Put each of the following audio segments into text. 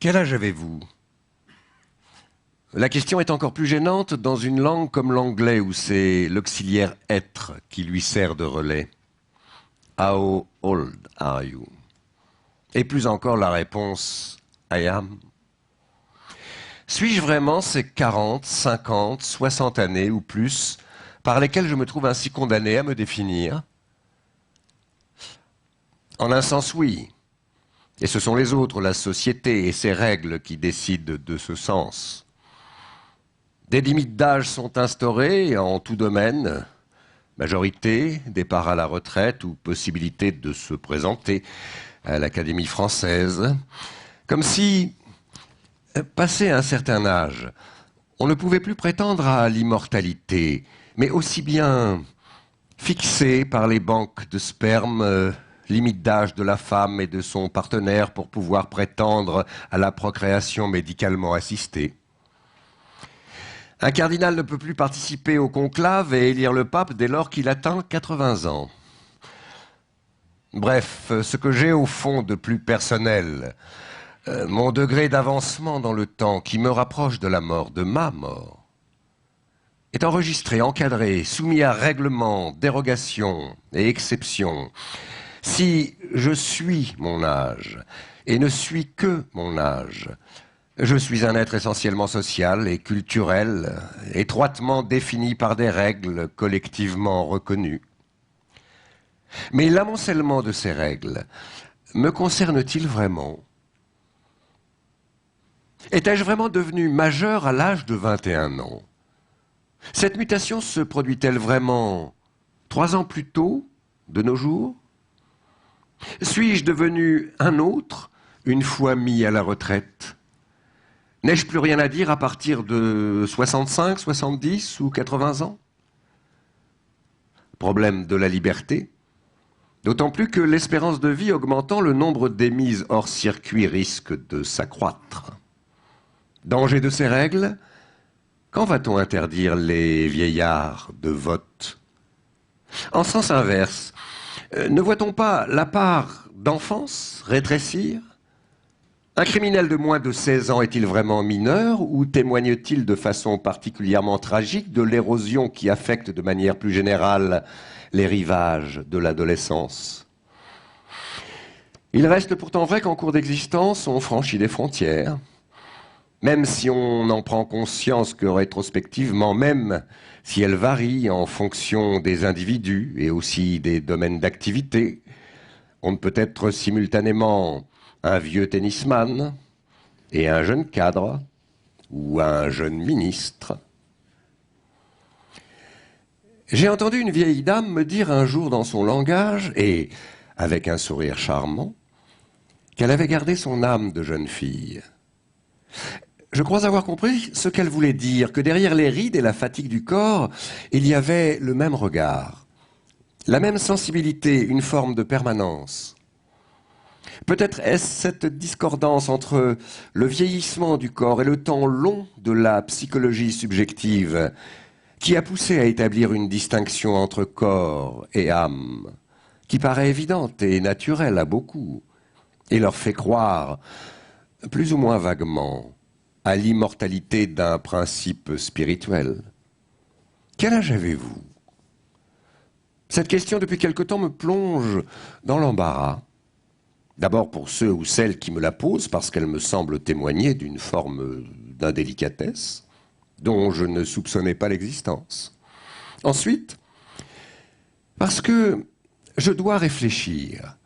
Quel âge avez-vous? La question est encore plus gênante dans une langue comme l'anglais où c'est l'auxiliaire être qui lui sert de relais. How old are you? Et plus encore la réponse I am. Suis-je vraiment ces 40, 50, 60 années ou plus par lesquelles je me trouve ainsi condamné à me définir? En un sens, oui. Et ce sont les autres, la société et ses règles qui décident de ce sens. Des limites d'âge sont instaurées en tout domaine. Majorité, départ à la retraite ou possibilité de se présenter à l'Académie française. Comme si, passé un certain âge, on ne pouvait plus prétendre à l'immortalité, mais aussi bien fixé par les banques de sperme, limite d'âge de la femme et de son partenaire pour pouvoir prétendre à la procréation médicalement assistée. Un cardinal ne peut plus participer au conclave et élire le pape dès lors qu'il atteint 80 ans. Bref, ce que j'ai au fond de plus personnel, mon degré d'avancement dans le temps qui me rapproche de la mort, de ma mort, est enregistré, encadré, soumis à règlements, dérogations et exceptions. Si je suis mon âge et ne suis que mon âge, je suis un être essentiellement social et culturel, étroitement défini par des règles collectivement reconnues. Mais l'amoncellement de ces règles me concerne-t-il vraiment? Étais-je vraiment devenu majeur à l'âge de 21 ans? Cette mutation se produit-elle vraiment 3 ans plus tôt, de nos jours? Suis-je devenu un autre, une fois mis à la retraite? N'ai-je plus rien à dire à partir de 65, 70 ou 80 ans? Problème de la liberté. D'autant plus que l'espérance de vie augmentant, le nombre des mises hors circuit risque de s'accroître. Danger de ces règles? Quand va-t-on interdire les vieillards de vote? En sens inverse, ne voit-on pas la part d'enfance rétrécir? Un criminel de moins de 16 ans est-il vraiment mineur ou témoigne-t-il de façon particulièrement tragique de l'érosion qui affecte de manière plus générale les rivages de l'adolescence? Il reste pourtant vrai qu'en cours d'existence, on franchit des frontières. Même si on en prend conscience que rétrospectivement, même si elles varient en fonction des individus et aussi des domaines d'activité, on ne peut être simultanément un vieux tennisman et un jeune cadre ou un jeune ministre. J'ai entendu une vieille dame me dire un jour dans son langage, et avec un sourire charmant, qu'elle avait gardé son âme de jeune fille. Je crois avoir compris ce qu'elle voulait dire, que derrière les rides et la fatigue du corps, il y avait le même regard, la même sensibilité, une forme de permanence. Peut-être est-ce cette discordance entre le vieillissement du corps et le temps long de la psychologie subjective qui a poussé à établir une distinction entre corps et âme, qui paraît évidente et naturelle à beaucoup, et leur fait croire, plus ou moins vaguement, à l'immortalité d'un principe spirituel. Quel âge avez-vous? Cette question, depuis quelque temps, me plonge dans l'embarras. D'abord pour ceux ou celles qui me la posent, parce qu'elle me semble témoigner d'une forme d'indélicatesse dont je ne soupçonnais pas l'existence. Ensuite, parce que je dois réfléchir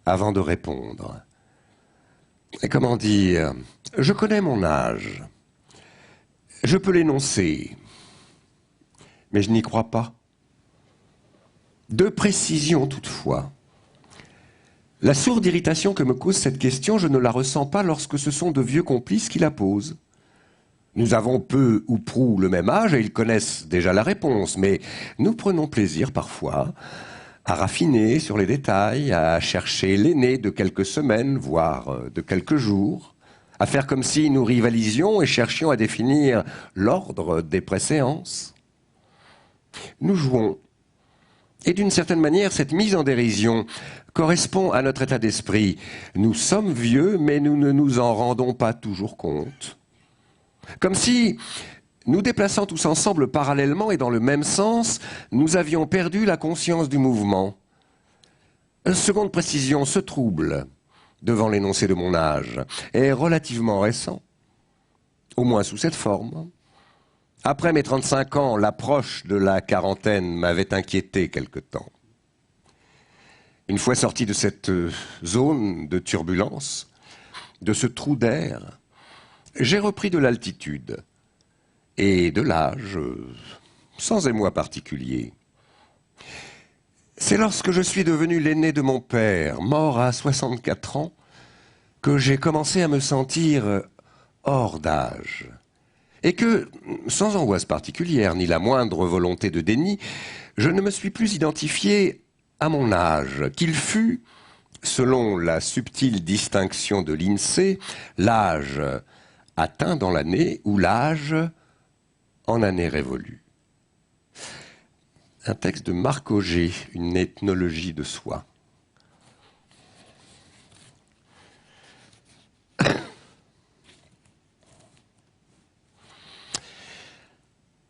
avant de répondre. Et comment dire, je connais mon âge. Je peux l'énoncer, mais je n'y crois pas. De précision toutefois. La sourde irritation que me cause cette question, je ne la ressens pas lorsque ce sont de vieux complices qui la posent. Nous avons peu ou prou le même âge et ils connaissent déjà la réponse, mais nous prenons plaisir parfois à raffiner sur les détails, à chercher l'aîné de quelques semaines, voire de quelques jours, à faire comme si nous rivalisions et cherchions à définir l'ordre des préséances. Nous jouons. Et d'une certaine manière, cette mise en dérision correspond à notre état d'esprit. Nous sommes vieux, mais nous ne nous en rendons pas toujours compte. Comme si, nous déplaçant tous ensemble parallèlement et dans le même sens, nous avions perdu la conscience du mouvement. Seconde précision, ce trouble, devant l'énoncé de mon âge, est relativement récent, au moins sous cette forme. Après mes 35 ans, l'approche de la quarantaine m'avait inquiété quelque temps. Une fois sorti de cette zone de turbulence, de ce trou d'air, j'ai repris de l'altitude et de l'âge, sans émoi particulier. C'est lorsque je suis devenu l'aîné de mon père, mort à 64 ans, que j'ai commencé à me sentir hors d'âge. Et que, sans angoisse particulière, ni la moindre volonté de déni, je ne me suis plus identifié à mon âge, qu'il fût, selon la subtile distinction de l'INSEE, l'âge atteint dans l'année ou l'âge en année révolue. Un texte de Marc Auger, une ethnologie de soi.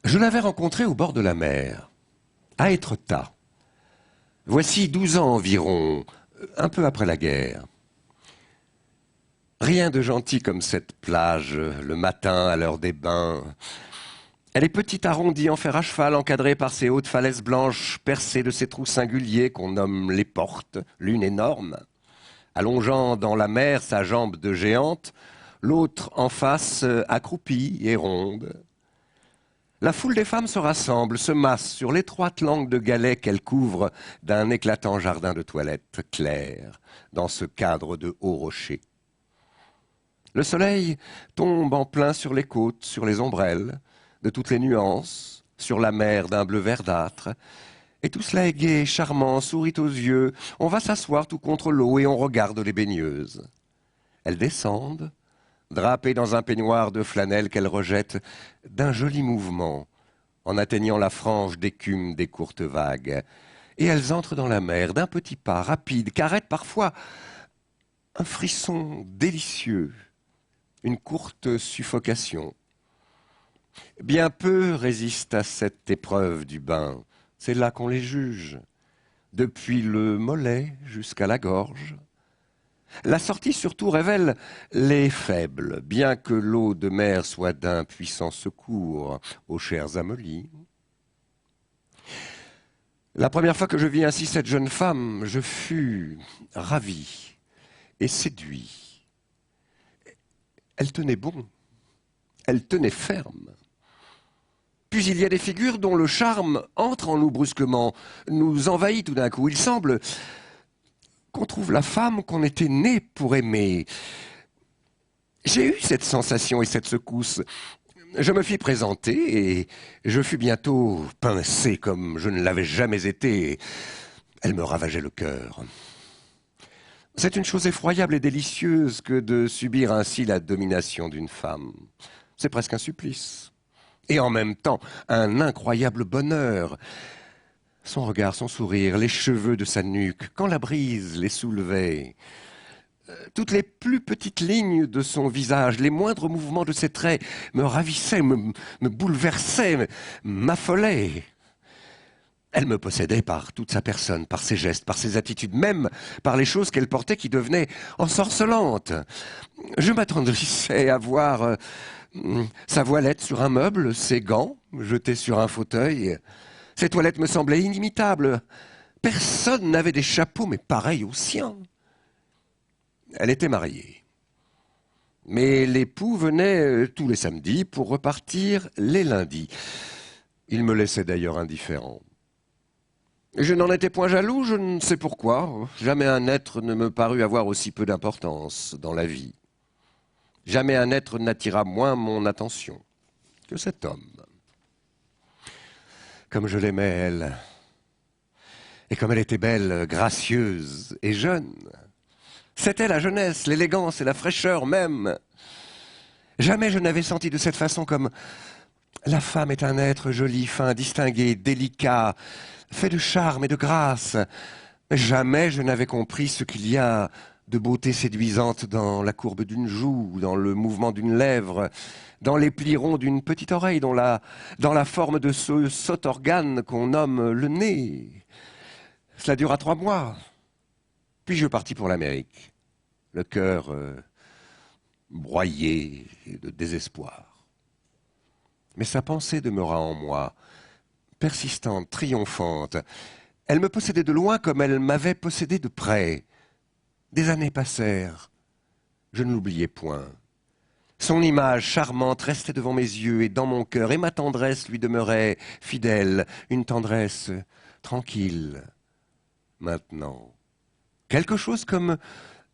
Je l'avais rencontré au bord de la mer, à Étretat. Voici 12 ans environ, un peu après la guerre. Rien de gentil comme cette plage, le matin à l'heure des bains. Elle est petite, arrondie, en fer à cheval, encadrée par ces hautes falaises blanches, percées de ces trous singuliers qu'on nomme les portes, l'une énorme, allongeant dans la mer sa jambe de géante, l'autre en face accroupie et ronde. La foule des femmes se rassemble, se masse sur l'étroite langue de galets qu'elle couvre d'un éclatant jardin de toilette clair, dans ce cadre de hauts rochers. Le soleil tombe en plein sur les côtes, sur les ombrelles, de toutes les nuances, sur la mer d'un bleu verdâtre. Et tout cela est gai, charmant, sourit aux yeux. On va s'asseoir tout contre l'eau et on regarde les baigneuses. Elles descendent, drapées dans un peignoir de flanelle qu'elles rejettent d'un joli mouvement, en atteignant la frange d'écume des courtes vagues. Et elles entrent dans la mer d'un petit pas rapide, qu'arrête parfois un frisson délicieux, une courte suffocation. Bien peu résistent à cette épreuve du bain. C'est là qu'on les juge, depuis le mollet jusqu'à la gorge. La sortie surtout révèle les faibles, bien que l'eau de mer soit d'un puissant secours aux chairs amollies. La première fois que je vis ainsi cette jeune femme, je fus ravi et séduit. Elle tenait bon, elle tenait ferme. Puis il y a des figures dont le charme entre en nous brusquement, nous envahit tout d'un coup. Il semble qu'on trouve la femme qu'on était né pour aimer. J'ai eu cette sensation et cette secousse. Je me fis présenter et je fus bientôt pincé comme je ne l'avais jamais été. Elle me ravageait le cœur. C'est une chose effroyable et délicieuse que de subir ainsi la domination d'une femme. C'est presque un supplice. Et en même temps, un incroyable bonheur. Son regard, son sourire, les cheveux de sa nuque, quand la brise les soulevait, toutes les plus petites lignes de son visage, les moindres mouvements de ses traits me ravissaient, me bouleversaient, m'affolaient. Elle me possédait par toute sa personne, par ses gestes, par ses attitudes, même par les choses qu'elle portait qui devenaient ensorcelantes. Je m'attendrissais à voir sa voilette sur un meuble, ses gants jetés sur un fauteuil. Ses toilettes me semblaient inimitables. Personne n'avait des chapeaux, mais pareils aux siens. Elle était mariée. Mais l'époux venait tous les samedis pour repartir les lundis. Il me laissait d'ailleurs indifférent. Je n'en étais point jaloux, je ne sais pourquoi. Jamais un être ne me parut avoir aussi peu d'importance dans la vie. Jamais un être n'attira moins mon attention que cet homme. Comme je l'aimais, elle. Et comme elle était belle, gracieuse et jeune. C'était la jeunesse, l'élégance et la fraîcheur même. Jamais je n'avais senti de cette façon comme La femme est un être joli, fin, distingué, délicat, fait de charme et de grâce. Jamais je n'avais compris ce qu'il y a de beauté séduisante dans la courbe d'une joue, dans le mouvement d'une lèvre, dans les plis ronds d'une petite oreille, dans la forme de ce sot organe qu'on nomme le nez. Cela dura 3 mois. Puis je partis pour l'Amérique, le cœur broyé de désespoir. Mais sa pensée demeura en moi, persistante, triomphante. Elle me possédait de loin comme elle m'avait possédé de près. Des années passèrent. Je ne l'oubliais point. Son image charmante restait devant mes yeux et dans mon cœur, et ma tendresse lui demeurait fidèle, une tendresse tranquille. Maintenant, quelque chose comme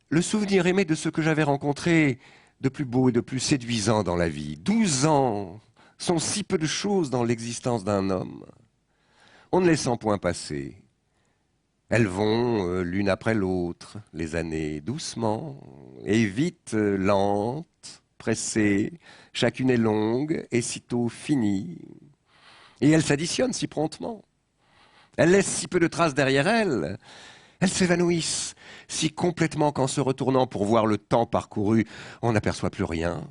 le souvenir aimé de ce que j'avais rencontré de plus beau et de plus séduisant dans la vie. 12 ans sont si peu de choses dans l'existence d'un homme. On ne les sent point passer. Elles vont l'une après l'autre, les années, doucement, et vite, lentes, pressées, chacune est longue et sitôt finie. Et elles s'additionnent si promptement. Elles laissent si peu de traces derrière elles. Elles s'évanouissent si complètement qu'en se retournant pour voir le temps parcouru, on n'aperçoit plus rien.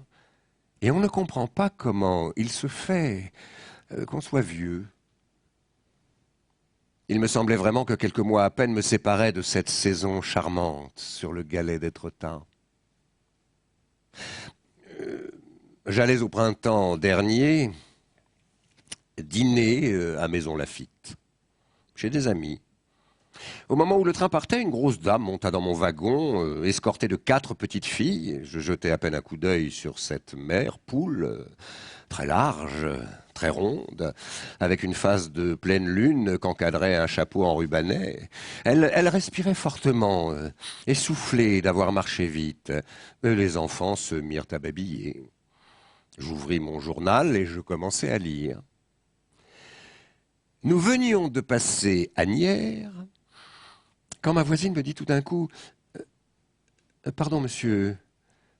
Et on ne comprend pas comment il se fait qu'on soit vieux. Il me semblait vraiment que quelques mois à peine me séparaient de cette saison charmante sur le galet d'Étretat. J'allais au printemps dernier dîner à Maison Lafitte, chez des amis. Au moment où le train partait, une grosse dame monta dans mon wagon, escortée de 4 petites filles. Je jetai à peine un coup d'œil sur cette mère poule, très large, très ronde, avec une face de pleine lune qu'encadrait un chapeau enrubanné. Elle respirait fortement, essoufflée d'avoir marché vite. Les enfants se mirent à babiller. J'ouvris mon journal et je commençai à lire. Nous venions de passer Asnières, quand ma voisine me dit tout d'un coup « Pardon, monsieur,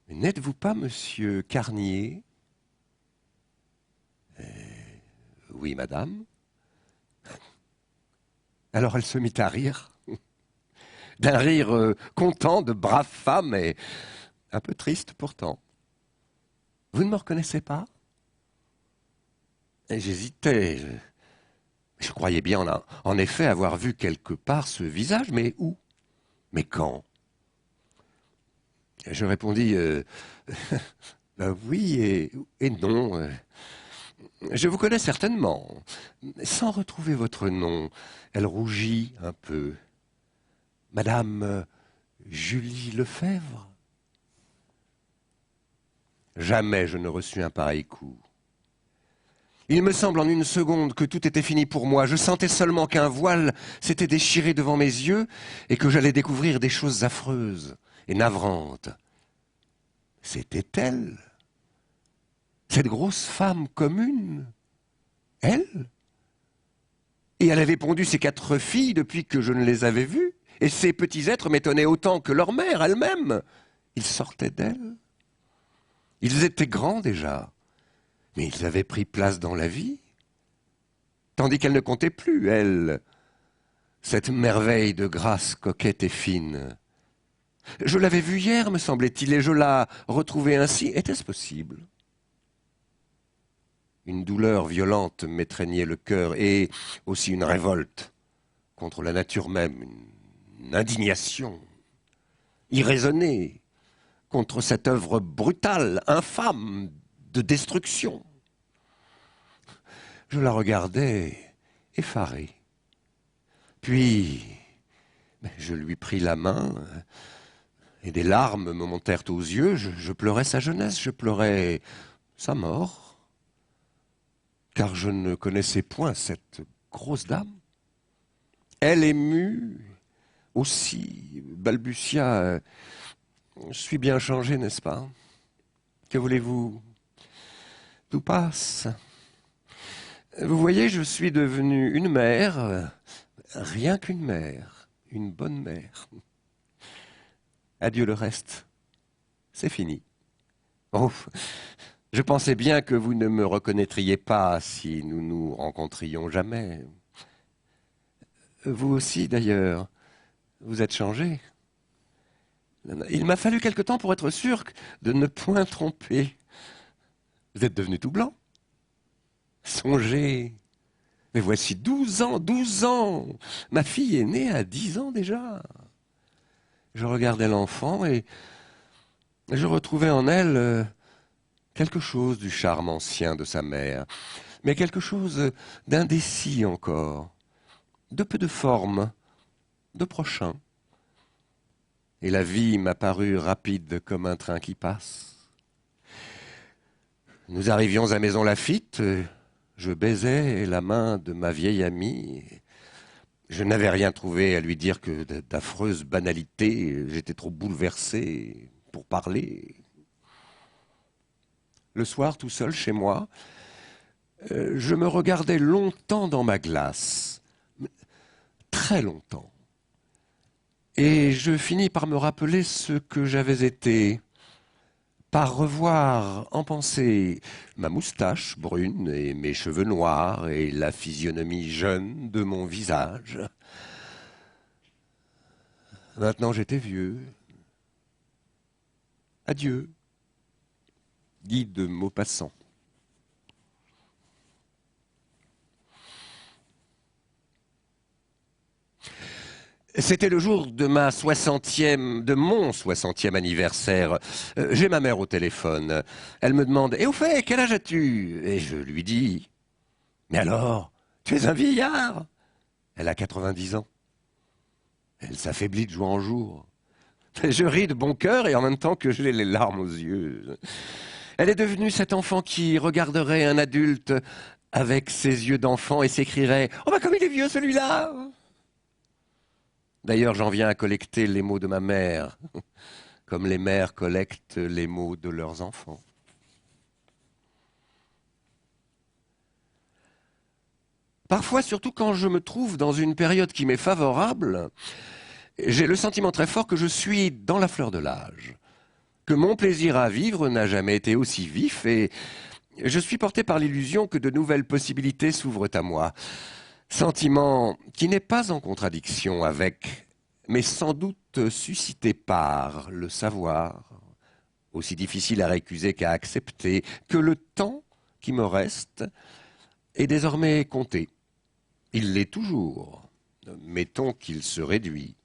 n'êtes-vous pas monsieur Carnier ?» Oui, madame. Alors elle se mit à rire, d'un rire content de brave femme et un peu triste pourtant. « Vous ne me reconnaissez pas ?» Et j'hésitais. Je croyais bien en effet avoir vu quelque part ce visage, mais où? Mais quand? Je répondis oui et non. Je vous connais certainement. Sans retrouver votre nom, elle rougit un peu. Madame Julie Lefebvre? Jamais je ne reçus un pareil coup. Il me semble en une seconde que tout était fini pour moi. Je sentais seulement qu'un voile s'était déchiré devant mes yeux et que j'allais découvrir des choses affreuses et navrantes. C'était elle, cette grosse femme commune, elle. Et elle avait pondu ses 4 filles depuis que je ne les avais vues. Et ces petits êtres m'étonnaient autant que leur mère elle-même. Ils sortaient d'elle. Ils étaient grands déjà. Mais ils avaient pris place dans la vie, tandis qu'elle ne comptait plus, elle, cette merveille de grâce coquette et fine. Je l'avais vue hier, me semblait-il, et je la retrouvais ainsi. Était-ce possible? Une douleur violente m'étreignait le cœur, et aussi une révolte contre la nature même, une indignation irraisonnée contre cette œuvre brutale, infâme, de destruction. Je la regardais effaré. Puis, je lui pris la main et des larmes me montèrent aux yeux. Je pleurais sa jeunesse, je pleurais sa mort, car je ne connaissais point cette grosse dame. Elle émue aussi, balbutia « Je suis bien changé, n'est-ce pas? Que voulez-vous? Tout passe. Vous voyez, je suis devenue une mère, rien qu'une mère, une bonne mère. Adieu le reste, c'est fini. Oh, Je pensais bien que vous ne me reconnaîtriez pas si nous nous rencontrions jamais. Vous aussi, d'ailleurs, vous êtes changé. Il m'a fallu quelque temps pour être sûr de ne point tromper. Vous êtes devenu tout blanc. Songez. Mais voici 12 ans, 12 ans. Ma fille est née à 10 ans déjà. Je regardais l'enfant et je retrouvais en elle quelque chose du charme ancien de sa mère, mais quelque chose d'indécis encore, de peu de forme, de prochain. Et la vie m'a paru rapide comme un train qui passe. Nous arrivions à Maison Laffitte, je baisais la main de ma vieille amie. Je n'avais rien trouvé à lui dire que d'affreuses banalités, j'étais trop bouleversé pour parler. Le soir, tout seul chez moi, je me regardais longtemps dans ma glace, très longtemps. Et je finis par me rappeler ce que j'avais été, par revoir en pensée ma moustache brune et mes cheveux noirs et la physionomie jeune de mon visage. Maintenant j'étais vieux. Adieu, Guy de Maupassant. C'était le jour de mon 60e anniversaire. J'ai ma mère au téléphone. Elle me demande « Et au fait, quel âge as-tu » Et je lui dis « Mais alors, tu es un vieillard !» Elle a 90 ans. Elle s'affaiblit de jour en jour. Je ris de bon cœur et en même temps que j'ai les larmes aux yeux. Elle est devenue cet enfant qui regarderait un adulte avec ses yeux d'enfant et s'écrierait « Oh, bah comme il est vieux celui-là !» D'ailleurs, j'en viens à collecter les mots de ma mère, comme les mères collectent les mots de leurs enfants. Parfois, surtout quand je me trouve dans une période qui m'est favorable, j'ai le sentiment très fort que je suis dans la fleur de l'âge, que mon plaisir à vivre n'a jamais été aussi vif et je suis porté par l'illusion que de nouvelles possibilités s'ouvrent à moi. Sentiment qui n'est pas en contradiction avec, mais sans doute suscité par le savoir, aussi difficile à récuser qu'à accepter, que le temps qui me reste est désormais compté. Il l'est toujours. Mettons qu'il se réduit.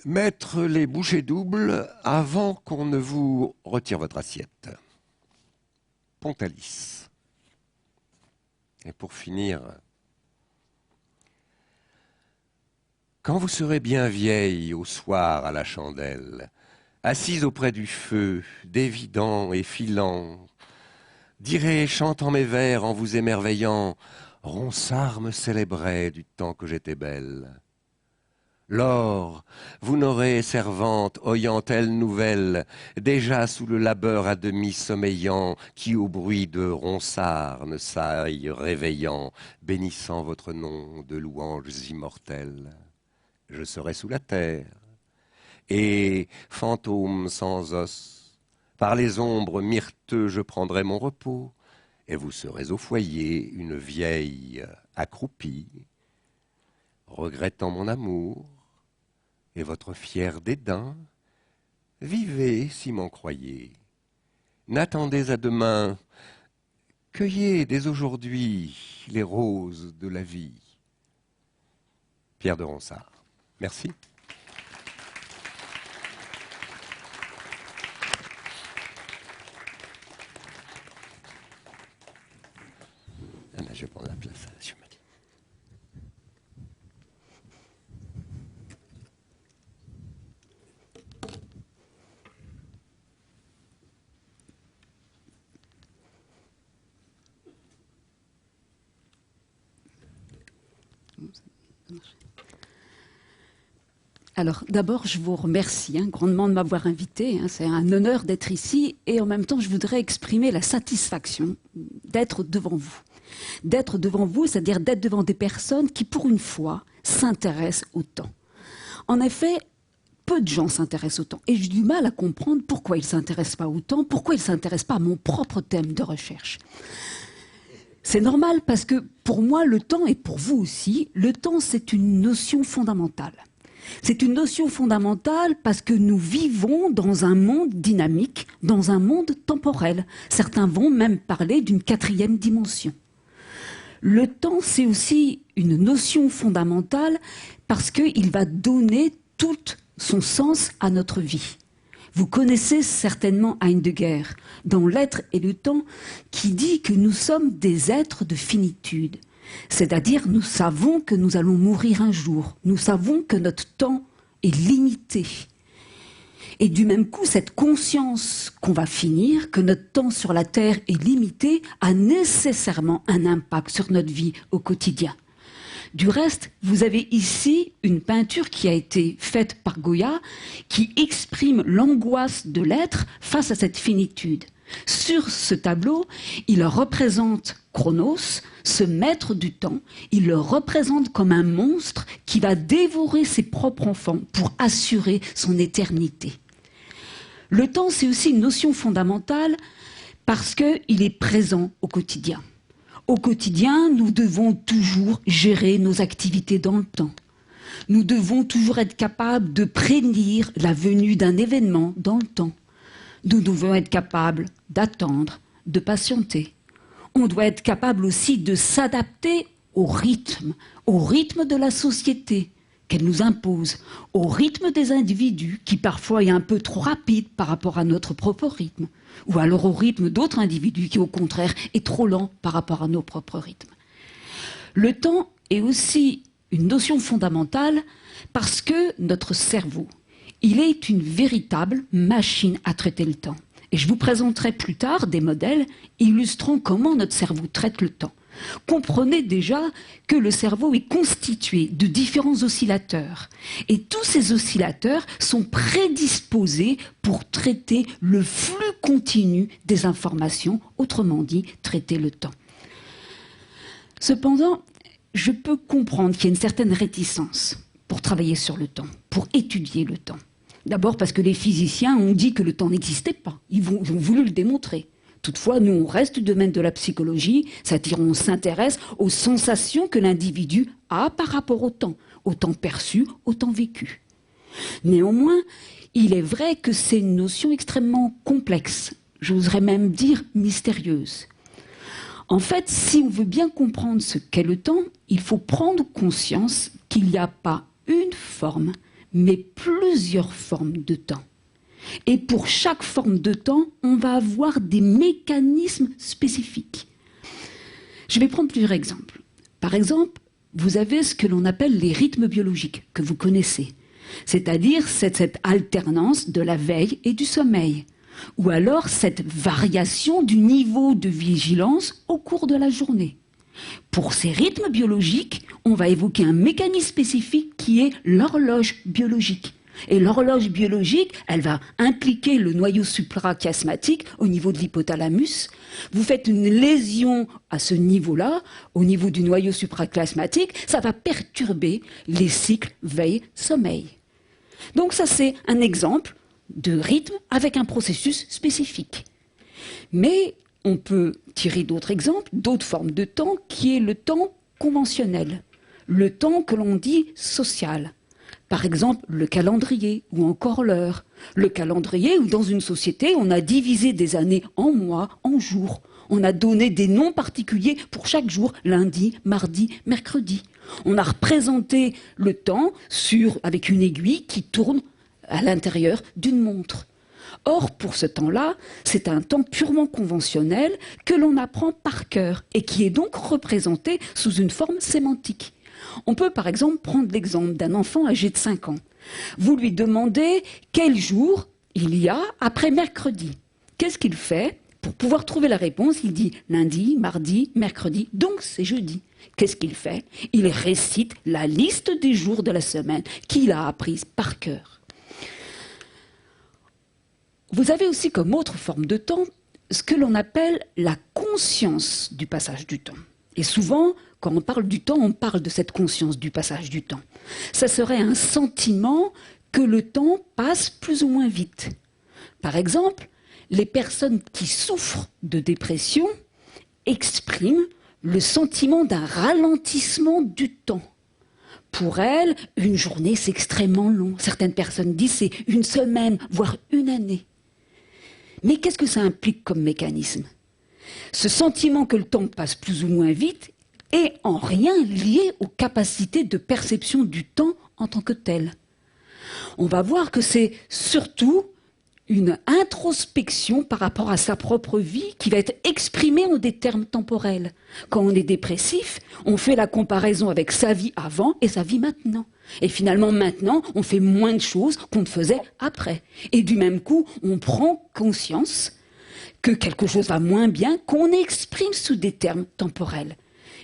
Mettre les bouchées doubles avant qu'on ne vous retire votre assiette. Pontalis. Et pour finir, quand vous serez bien vieille au soir à la chandelle, assise auprès du feu, dévidant et filant, direz, chantant mes vers en vous émerveillant, Ronsard me célébrait du temps que j'étais belle. Lors, vous n'aurez servante, oyant telle nouvelle, déjà sous le labeur à demi sommeillant, qui au bruit de Ronsard ne s'aille réveillant, bénissant votre nom de louanges immortelles. Je serai sous la terre, et, fantôme sans os, par les ombres myrteux je prendrai mon repos, et vous serez au foyer une vieille accroupie, regrettant mon amour, et votre fier dédain, vivez si m'en croyez. N'attendez à demain, cueillez dès aujourd'hui les roses de la vie. Pierre de Ronsard. Merci. Ah ben, je vais prendre la place, monsieur Mali. Alors, d'abord, je vous remercie grandement de m'avoir invité. C'est un honneur d'être ici. Et en même temps, je voudrais exprimer la satisfaction d'être devant vous. D'être devant vous, c'est-à-dire d'être devant des personnes qui, pour une fois, s'intéressent au temps. En effet, peu de gens s'intéressent au temps. Et j'ai du mal à comprendre pourquoi ils ne s'intéressent pas au temps, pourquoi ils ne s'intéressent pas à mon propre thème de recherche. C'est normal parce que pour moi, le temps, et pour vous aussi, le temps, c'est une notion fondamentale. C'est une notion fondamentale parce que nous vivons dans un monde dynamique, dans un monde temporel. Certains vont même parler d'une 4e dimension. Le temps, c'est aussi une notion fondamentale parce qu'il va donner tout son sens à notre vie. Vous connaissez certainement Heidegger, dans L'être et le temps, qui dit que nous sommes des êtres de finitude. C'est-à-dire, nous savons que nous allons mourir un jour. Nous savons que notre temps est limité. Et du même coup, cette conscience qu'on va finir, que notre temps sur la Terre est limité, a nécessairement un impact sur notre vie au quotidien. Du reste, vous avez ici une peinture qui a été faite par Goya, qui exprime l'angoisse de l'être face à cette finitude. Sur ce tableau, il représente Chronos, ce maître du temps, il le représente comme un monstre qui va dévorer ses propres enfants pour assurer son éternité. Le temps, c'est aussi une notion fondamentale parce qu'il est présent au quotidien. Au quotidien, nous devons toujours gérer nos activités dans le temps. Nous devons toujours être capables de prévenir la venue d'un événement dans le temps. Nous devons être capables d'attendre, de patienter. On doit être capable aussi de s'adapter au rythme de la société qu'elle nous impose, au rythme des individus qui parfois est un peu trop rapide par rapport à notre propre rythme, ou alors au rythme d'autres individus qui au contraire est trop lent par rapport à nos propres rythmes. Le temps est aussi une notion fondamentale parce que notre cerveau, il est une véritable machine à traiter le temps. Et je vous présenterai plus tard des modèles illustrant comment notre cerveau traite le temps. Comprenez déjà que le cerveau est constitué de différents oscillateurs. Et tous ces oscillateurs sont prédisposés pour traiter le flux continu des informations, autrement dit, traiter le temps. Cependant, je peux comprendre qu'il y a une certaine réticence pour travailler sur le temps, pour étudier le temps. D'abord parce que les physiciens ont dit que le temps n'existait pas. Ils ont voulu le démontrer. Toutefois, nous, on reste du domaine de la psychologie, c'est-à-dire on s'intéresse aux sensations que l'individu a par rapport au temps perçu, au temps vécu. Néanmoins, il est vrai que c'est une notion extrêmement complexe, j'oserais même dire mystérieuse. En fait, si on veut bien comprendre ce qu'est le temps, il faut prendre conscience qu'il n'y a pas une forme, mais plusieurs formes de temps. Et pour chaque forme de temps, on va avoir des mécanismes spécifiques. Je vais prendre plusieurs exemples. Par exemple, vous avez ce que l'on appelle les rythmes biologiques, que vous connaissez. C'est-à-dire cette alternance de la veille et du sommeil. Ou alors cette variation du niveau de vigilance au cours de la journée. Pour ces rythmes biologiques, on va évoquer un mécanisme spécifique qui est l'horloge biologique. Et l'horloge biologique, elle va impliquer le noyau suprachiasmatique au niveau de l'hypothalamus. Vous faites une lésion à ce niveau-là, au niveau du noyau suprachiasmatique, ça va perturber les cycles veille-sommeil. Donc ça, c'est un exemple de rythme avec un processus spécifique. Mais on peut tirer d'autres exemples, d'autres formes de temps, qui est le temps conventionnel, le temps que l'on dit social. Par exemple, le calendrier ou encore l'heure. Le calendrier où dans une société, on a divisé des années en mois, en jours. On a donné des noms particuliers pour chaque jour, lundi, mardi, mercredi. On a représenté le temps avec une aiguille qui tourne à l'intérieur d'une montre. Or, pour ce temps-là, c'est un temps purement conventionnel que l'on apprend par cœur et qui est donc représenté sous une forme sémantique. On peut par exemple prendre l'exemple d'un enfant âgé de 5 ans. Vous lui demandez quel jour il y a après mercredi. Qu'est-ce qu'il fait? Pour pouvoir trouver la réponse, il dit lundi, mardi, mercredi, donc c'est jeudi. Qu'est-ce qu'il fait? Il récite la liste des jours de la semaine qu'il a apprise par cœur. Vous avez aussi comme autre forme de temps ce que l'on appelle la conscience du passage du temps. Et souvent, quand on parle du temps, on parle de cette conscience du passage du temps. Ça serait un sentiment que le temps passe plus ou moins vite. Par exemple, les personnes qui souffrent de dépression expriment le sentiment d'un ralentissement du temps. Pour elles, une journée, c'est extrêmement long. Certaines personnes disent c'est une semaine, voire une année. Mais qu'est-ce que ça implique comme mécanisme? Ce sentiment que le temps passe plus ou moins vite est en rien lié aux capacités de perception du temps en tant que tel. On va voir que c'est surtout une introspection par rapport à sa propre vie qui va être exprimée en des termes temporels. Quand on est dépressif, on fait la comparaison avec sa vie avant et sa vie maintenant. Et finalement, maintenant, on fait moins de choses qu'on ne faisait après. Et du même coup, on prend conscience que quelque chose va moins bien, qu'on exprime sous des termes temporels.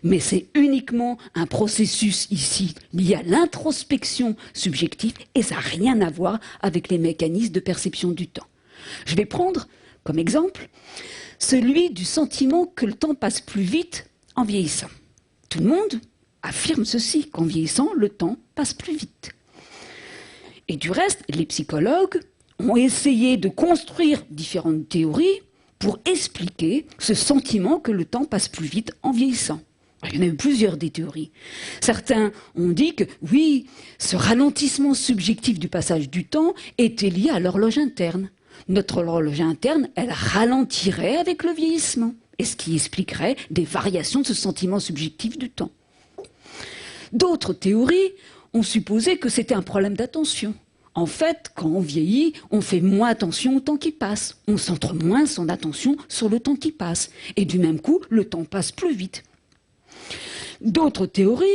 Mais c'est uniquement un processus ici lié à l'introspection subjective et ça n'a rien à voir avec les mécanismes de perception du temps. Je vais prendre comme exemple celui du sentiment que le temps passe plus vite en vieillissant. Tout le monde affirme ceci, qu'en vieillissant, le temps passe plus vite. Et du reste, les psychologues ont essayé de construire différentes théories pour expliquer ce sentiment que le temps passe plus vite en vieillissant. Il y en a eu plusieurs des théories. Certains ont dit que oui, ce ralentissement subjectif du passage du temps était lié à l'horloge interne. Notre horloge interne, elle ralentirait avec le vieillissement, et ce qui expliquerait des variations de ce sentiment subjectif du temps. D'autres théories ont supposé que c'était un problème d'attention. En fait, quand on vieillit, on fait moins attention au temps qui passe. On centre moins son attention sur le temps qui passe. Et du même coup, le temps passe plus vite. D'autres théories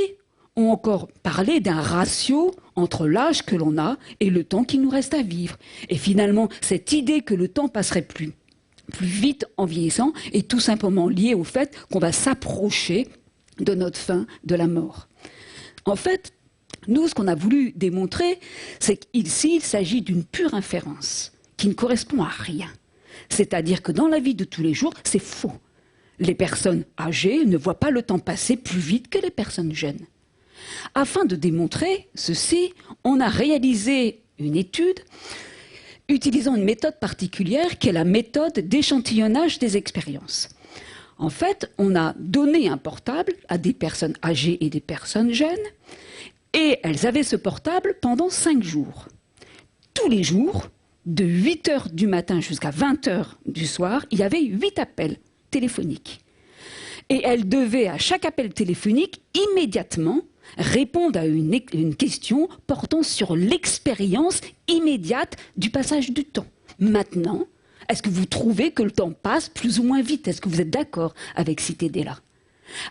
ont encore parlé d'un ratio entre l'âge que l'on a et le temps qui nous reste à vivre. Et finalement, cette idée que le temps passerait plus vite en vieillissant est tout simplement liée au fait qu'on va s'approcher de notre fin de la mort. En fait, nous, ce qu'on a voulu démontrer, c'est qu'ici, il s'agit d'une pure inférence qui ne correspond à rien. C'est-à-dire que dans la vie de tous les jours, c'est faux. Les personnes âgées ne voient pas le temps passer plus vite que les personnes jeunes. Afin de démontrer ceci, on a réalisé une étude utilisant une méthode particulière qui est la méthode d'échantillonnage des expériences. En fait, on a donné un portable à des personnes âgées et des personnes jeunes et elles avaient ce portable pendant 5 jours. Tous les jours, de 8 heures du matin jusqu'à 20 heures du soir, il y avait 8 appels téléphonique. Et elle devait, à chaque appel téléphonique, immédiatement répondre à une question portant sur l'expérience immédiate du passage du temps. Maintenant, est-ce que vous trouvez que le temps passe plus ou moins vite? Est-ce que vous êtes d'accord avec cette idée-là?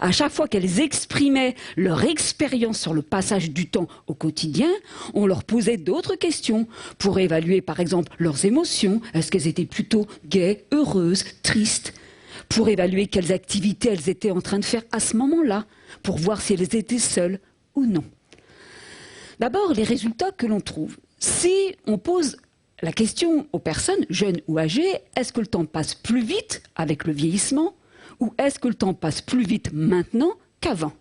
À chaque fois qu'elles exprimaient leur expérience sur le passage du temps au quotidien, on leur posait d'autres questions pour évaluer, par exemple, leurs émotions. Est-ce qu'elles étaient plutôt gaies, heureuses, tristes? Pour évaluer quelles activités elles étaient en train de faire à ce moment-là, pour voir si elles étaient seules ou non. D'abord, les résultats que l'on trouve. Si on pose la question aux personnes, jeunes ou âgées, est-ce que le temps passe plus vite avec le vieillissement ou est-ce que le temps passe plus vite maintenant qu'avant?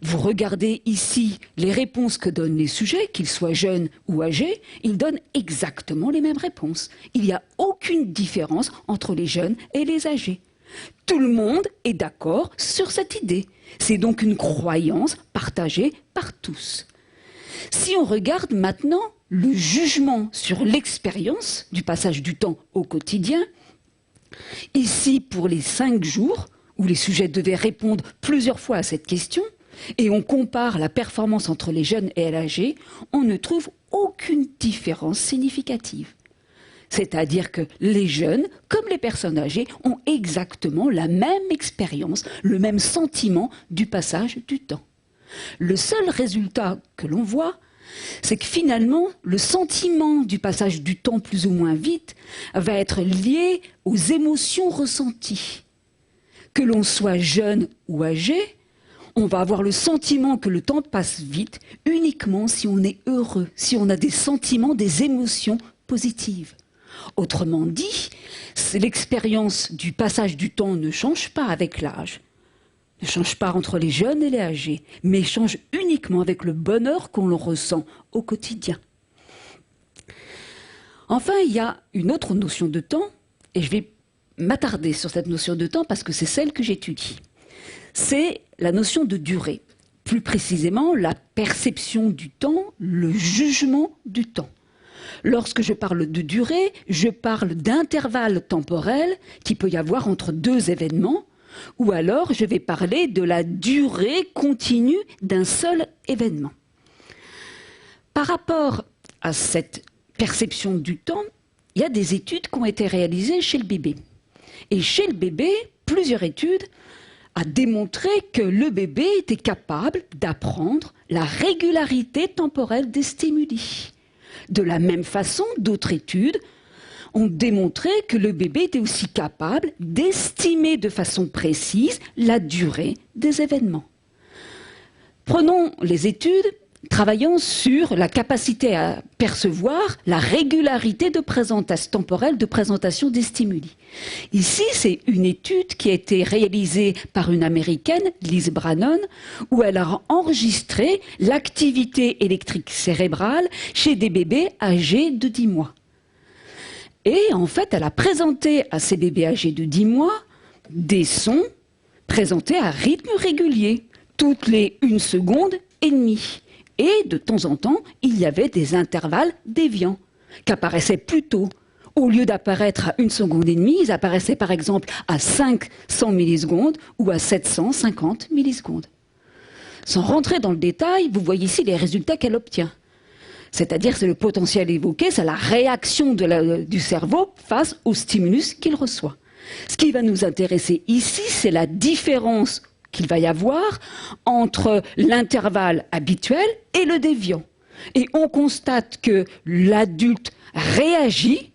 Vous regardez ici les réponses que donnent les sujets, qu'ils soient jeunes ou âgés, ils donnent exactement les mêmes réponses. Il n'y a aucune différence entre les jeunes et les âgés. Tout le monde est d'accord sur cette idée. C'est donc une croyance partagée par tous. Si on regarde maintenant le jugement sur l'expérience du passage du temps au quotidien, ici pour les 5 jours où les sujets devaient répondre plusieurs fois à cette question, et on compare la performance entre les jeunes et les âgés, on ne trouve aucune différence significative. C'est-à-dire que les jeunes, comme les personnes âgées, ont exactement la même expérience, le même sentiment du passage du temps. Le seul résultat que l'on voit, c'est que finalement, le sentiment du passage du temps plus ou moins vite va être lié aux émotions ressenties. Que l'on soit jeune ou âgé, on va avoir le sentiment que le temps passe vite uniquement si on est heureux, si on a des sentiments, des émotions positives. Autrement dit, l'expérience du passage du temps ne change pas avec l'âge, ne change pas entre les jeunes et les âgés, mais change uniquement avec le bonheur qu'on ressent au quotidien. Enfin, il y a une autre notion de temps, et je vais m'attarder sur cette notion de temps parce que c'est celle que j'étudie. C'est la notion de durée. Plus précisément, la perception du temps, le jugement du temps. Lorsque je parle de durée, je parle d'intervalle temporel qu'il peut y avoir entre deux événements, ou alors je vais parler de la durée continue d'un seul événement. Par rapport à cette perception du temps, il y a des études qui ont été réalisées chez le bébé. Et chez le bébé, plusieurs études ont démontré que le bébé était capable d'apprendre la régularité temporelle des stimuli. De la même façon, d'autres études ont démontré que le bébé était aussi capable d'estimer de façon précise la durée des événements. Prenons les études travaillant sur la capacité à percevoir la régularité de présentation temporelle de présentation des stimuli. Ici, c'est une étude qui a été réalisée par une Américaine, Liz Brannon, où elle a enregistré l'activité électrique cérébrale chez des bébés âgés de 10 mois. Et en fait, elle a présenté à ces bébés âgés de 10 mois des sons présentés à rythme régulier, toutes les 1 seconde et demie. Et de temps en temps, il y avait des intervalles déviants qui apparaissaient plus tôt. Au lieu d'apparaître à 1 seconde et demie, ils apparaissaient par exemple à 500 millisecondes ou à 750 millisecondes. Sans rentrer dans le détail, vous voyez ici les résultats qu'elle obtient. C'est-à-dire, c'est le potentiel évoqué, c'est la réaction du cerveau face au stimulus qu'il reçoit. Ce qui va nous intéresser ici, c'est la différence qu'il va y avoir entre l'intervalle habituel et le déviant. Et on constate que l'adulte réagit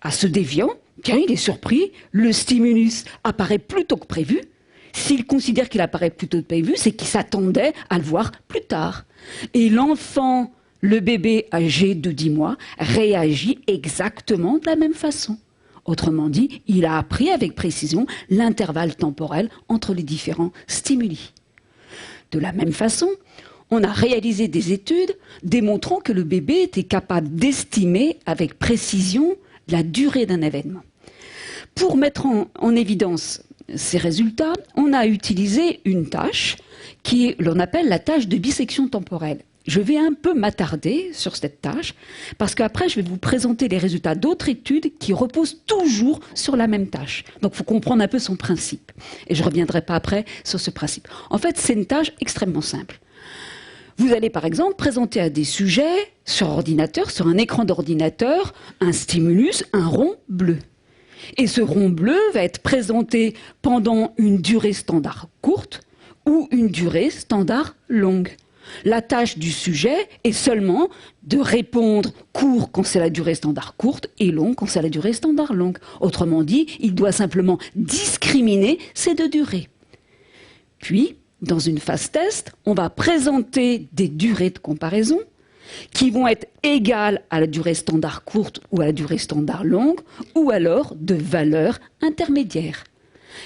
à ce déviant. Tiens, il est surpris, le stimulus apparaît plus tôt que prévu. S'il considère qu'il apparaît plus tôt que prévu, c'est qu'il s'attendait à le voir plus tard. Et l'enfant, le bébé âgé de 10 mois, réagit exactement de la même façon. Autrement dit, il a appris avec précision l'intervalle temporel entre les différents stimuli. De la même façon, on a réalisé des études démontrant que le bébé était capable d'estimer avec précision la durée d'un événement. Pour mettre en évidence ces résultats, on a utilisé une tâche l'on appelle la tâche de dissection temporelle. Je vais un peu m'attarder sur cette tâche, parce qu'après, je vais vous présenter les résultats d'autres études qui reposent toujours sur la même tâche. Donc, il faut comprendre un peu son principe. Et je ne reviendrai pas après sur ce principe. En fait, c'est une tâche extrêmement simple. Vous allez, par exemple, présenter à des sujets sur ordinateur, sur un écran d'ordinateur, un stimulus, un rond bleu. Et ce rond bleu va être présenté pendant une durée standard courte ou une durée standard longue. La tâche du sujet est seulement de répondre court quand c'est la durée standard courte et long quand c'est la durée standard longue. Autrement dit, il doit simplement discriminer ces deux durées. Puis, dans une phase test, on va présenter des durées de comparaison qui vont être égales à la durée standard courte ou à la durée standard longue, ou alors de valeurs intermédiaires.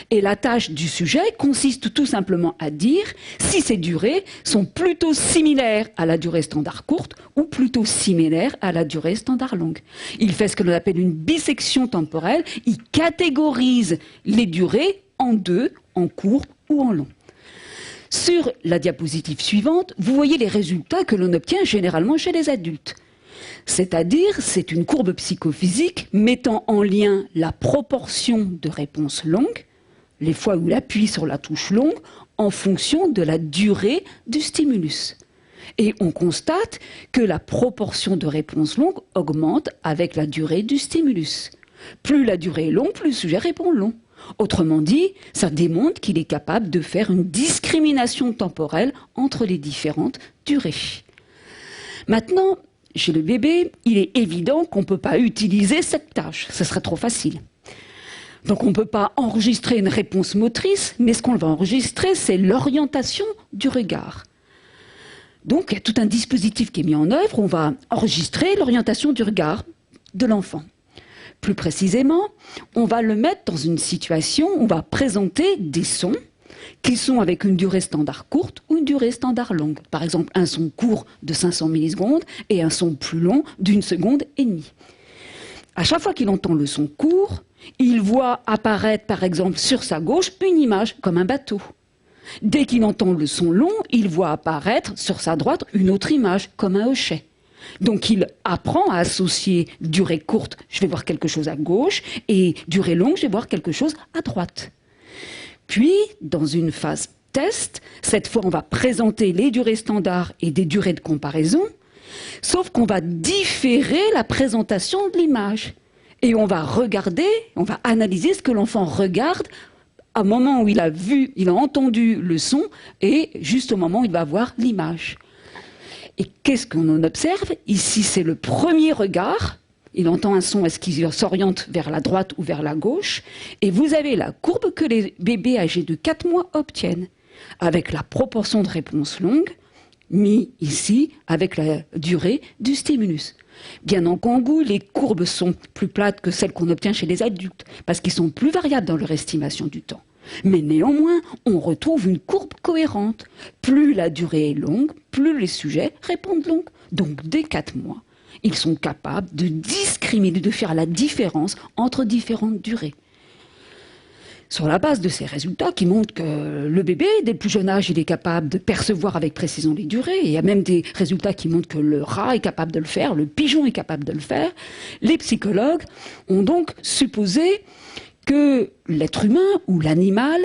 Et la tâche du sujet consiste tout simplement à dire si ces durées sont plutôt similaires à la durée standard courte ou plutôt similaires à la durée standard longue. Il fait ce que l'on appelle une bisection temporelle, il catégorise les durées en deux, en court ou en long. Sur la diapositive suivante, vous voyez les résultats que l'on obtient généralement chez les adultes. C'est-à-dire, c'est une courbe psychophysique mettant en lien la proportion de réponses longues, les fois où il appuie sur la touche longue, en fonction de la durée du stimulus. Et on constate que la proportion de réponses longues augmente avec la durée du stimulus. Plus la durée est longue, plus le sujet répond long. Autrement dit, ça démontre qu'il est capable de faire une discrimination temporelle entre les différentes durées. Maintenant, chez le bébé, il est évident qu'on ne peut pas utiliser cette tâche, ce serait trop facile. Donc on ne peut pas enregistrer une réponse motrice, mais ce qu'on va enregistrer, c'est l'orientation du regard. Donc il y a tout un dispositif qui est mis en œuvre, on va enregistrer l'orientation du regard de l'enfant. Plus précisément, on va le mettre dans une situation où on va présenter des sons qui sont avec une durée standard courte ou une durée standard longue. Par exemple, un son court de 500 millisecondes et un son plus long d'1 seconde et demie. À chaque fois qu'il entend le son court, il voit apparaître, par exemple, sur sa gauche, une image comme un bateau. Dès qu'il entend le son long, il voit apparaître sur sa droite une autre image comme un hochet. Donc il apprend à associer durée courte, je vais voir quelque chose à gauche, et durée longue, je vais voir quelque chose à droite. Puis, dans une phase test, cette fois on va présenter les durées standards et des durées de comparaison, sauf qu'on va différer la présentation de l'image. Et on va regarder, on va analyser ce que l'enfant regarde au moment où il a entendu le son et juste au moment où il va voir l'image. Et qu'est-ce qu'on en observe? Ici, c'est le premier regard. Il entend un son, est-ce qu'il s'oriente vers la droite ou vers la gauche? Et vous avez la courbe que les bébés âgés de 4 mois obtiennent, avec la proportion de réponse longue, mis ici avec la durée du stimulus. Bien entendu, les courbes sont plus plates que celles qu'on obtient chez les adultes, parce qu'ils sont plus variables dans leur estimation du temps. Mais néanmoins, on retrouve une courbe cohérente. Plus la durée est longue, plus les sujets répondent longue. Donc, dès 4 mois, ils sont capables de discriminer, de faire la différence entre différentes durées. Sur la base de ces résultats qui montrent que le bébé, dès le plus jeune âge, il est capable de percevoir avec précision les durées, et il y a même des résultats qui montrent que le rat est capable de le faire, le pigeon est capable de le faire, les psychologues ont donc supposé que l'être humain ou l'animal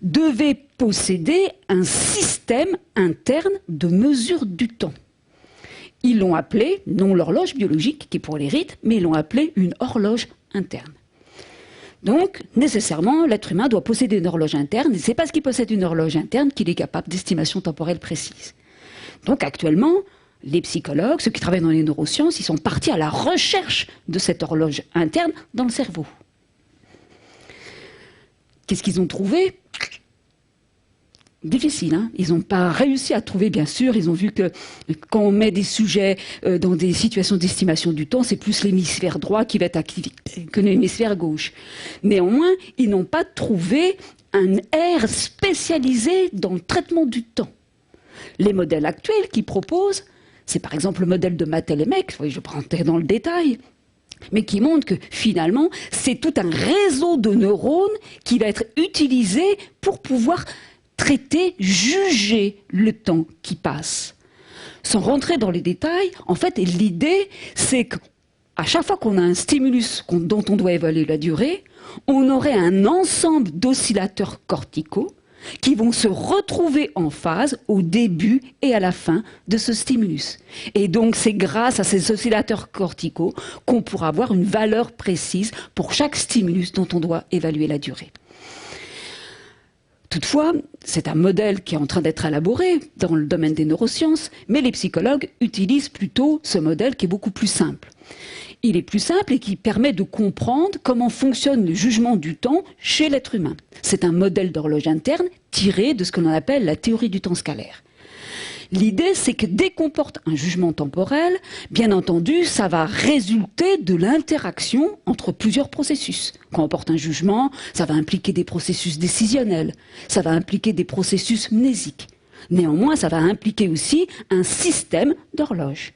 devait posséder un système interne de mesure du temps. Ils l'ont appelé, non l'horloge biologique, qui est pour les rythmes, mais ils l'ont appelé une horloge interne. Donc, nécessairement, l'être humain doit posséder une horloge interne, et c'est parce qu'il possède une horloge interne qu'il est capable d'estimation temporelle précise. Donc, actuellement, les psychologues, ceux qui travaillent dans les neurosciences, ils sont partis à la recherche de cette horloge interne dans le cerveau. Qu'est-ce qu'ils ont trouvé? Difficile, hein. Ils n'ont pas réussi à trouver, bien sûr. Ils ont vu que quand on met des sujets dans des situations d'estimation du temps, c'est plus l'hémisphère droit qui va être activé que l'hémisphère gauche. Néanmoins, ils n'ont pas trouvé un R spécialisé dans le traitement du temps. Les modèles actuels qu'ils proposent, c'est par exemple le modèle de Mattel-Mech, je prends dans le détail, mais qui montre que finalement, c'est tout un réseau de neurones qui va être utilisé pour pouvoir traiter, juger le temps qui passe. Sans rentrer dans les détails, en fait, l'idée, c'est qu'à chaque fois qu'on a un stimulus dont on doit évaluer la durée, on aurait un ensemble d'oscillateurs corticaux qui vont se retrouver en phase au début et à la fin de ce stimulus. Et donc, c'est grâce à ces oscillateurs corticaux qu'on pourra avoir une valeur précise pour chaque stimulus dont on doit évaluer la durée. Toutefois, c'est un modèle qui est en train d'être élaboré dans le domaine des neurosciences, mais les psychologues utilisent plutôt ce modèle qui est beaucoup plus simple. Il est plus simple et qui permet de comprendre comment fonctionne le jugement du temps chez l'être humain. C'est un modèle d'horloge interne tiré de ce que l'on appelle la théorie du temps scalaire. L'idée, c'est que dès qu'on porte un jugement temporel, bien entendu, ça va résulter de l'interaction entre plusieurs processus. Quand on porte un jugement, ça va impliquer des processus décisionnels, ça va impliquer des processus mnésiques. Néanmoins, ça va impliquer aussi un système d'horloge.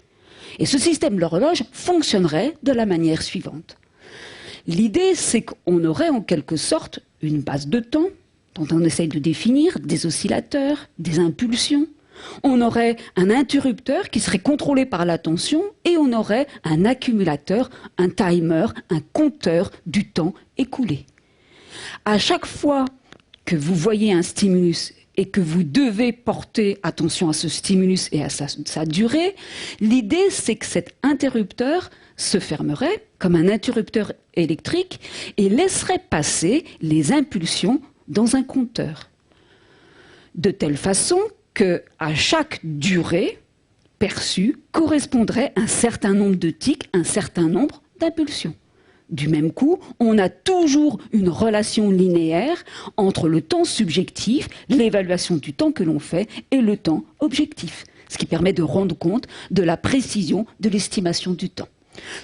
Et ce système d'horloge fonctionnerait de la manière suivante. L'idée, c'est qu'on aurait en quelque sorte une base de temps dont on essaye de définir des oscillateurs, des impulsions. On aurait un interrupteur qui serait contrôlé par l'attention et on aurait un accumulateur, un timer, un compteur du temps écoulé. À chaque fois que vous voyez un stimulus et que vous devez porter attention à ce stimulus et à sa durée, l'idée c'est que cet interrupteur se fermerait comme un interrupteur électrique et laisserait passer les impulsions dans un compteur. De telle façon qu'à chaque durée perçue correspondrait un certain nombre de tics, un certain nombre d'impulsions. Du même coup, on a toujours une relation linéaire entre le temps subjectif, l'évaluation du temps que l'on fait, et le temps objectif, ce qui permet de rendre compte de la précision de l'estimation du temps.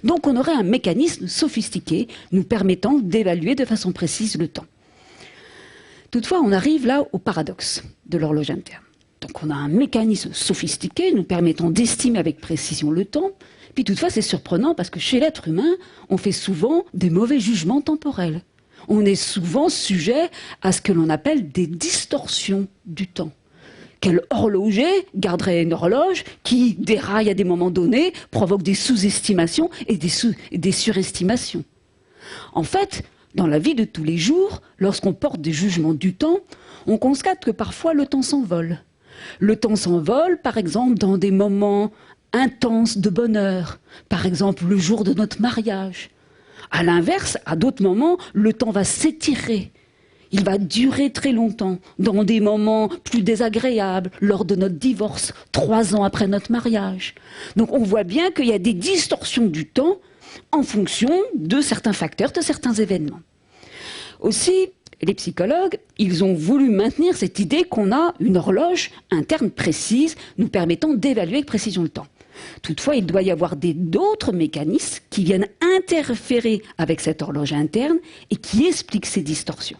Donc on aurait un mécanisme sophistiqué nous permettant d'évaluer de façon précise le temps. Toutefois, on arrive là au paradoxe de l'horloge interne. Donc on a un mécanisme sophistiqué nous permettant d'estimer avec précision le temps. Puis toutefois, c'est surprenant parce que chez l'être humain, on fait souvent des mauvais jugements temporels. On est souvent sujet à ce que l'on appelle des distorsions du temps. Quel horloger garderait une horloge qui déraille à des moments donnés, provoque des sous-estimations et des surestimations? En fait, dans la vie de tous les jours, lorsqu'on porte des jugements du temps, on constate que parfois le temps s'envole. Le temps s'envole, par exemple, dans des moments intenses de bonheur, par exemple le jour de notre mariage. À l'inverse, à d'autres moments, le temps va s'étirer. Il va durer très longtemps, dans des moments plus désagréables, lors de notre divorce, 3 ans après notre mariage. Donc on voit bien qu'il y a des distorsions du temps en fonction de certains facteurs, de certains événements. Aussi, les psychologues, ils ont voulu maintenir cette idée qu'on a une horloge interne précise, nous permettant d'évaluer avec précision le temps. Toutefois, il doit y avoir d'autres mécanismes qui viennent interférer avec cette horloge interne et qui expliquent ces distorsions.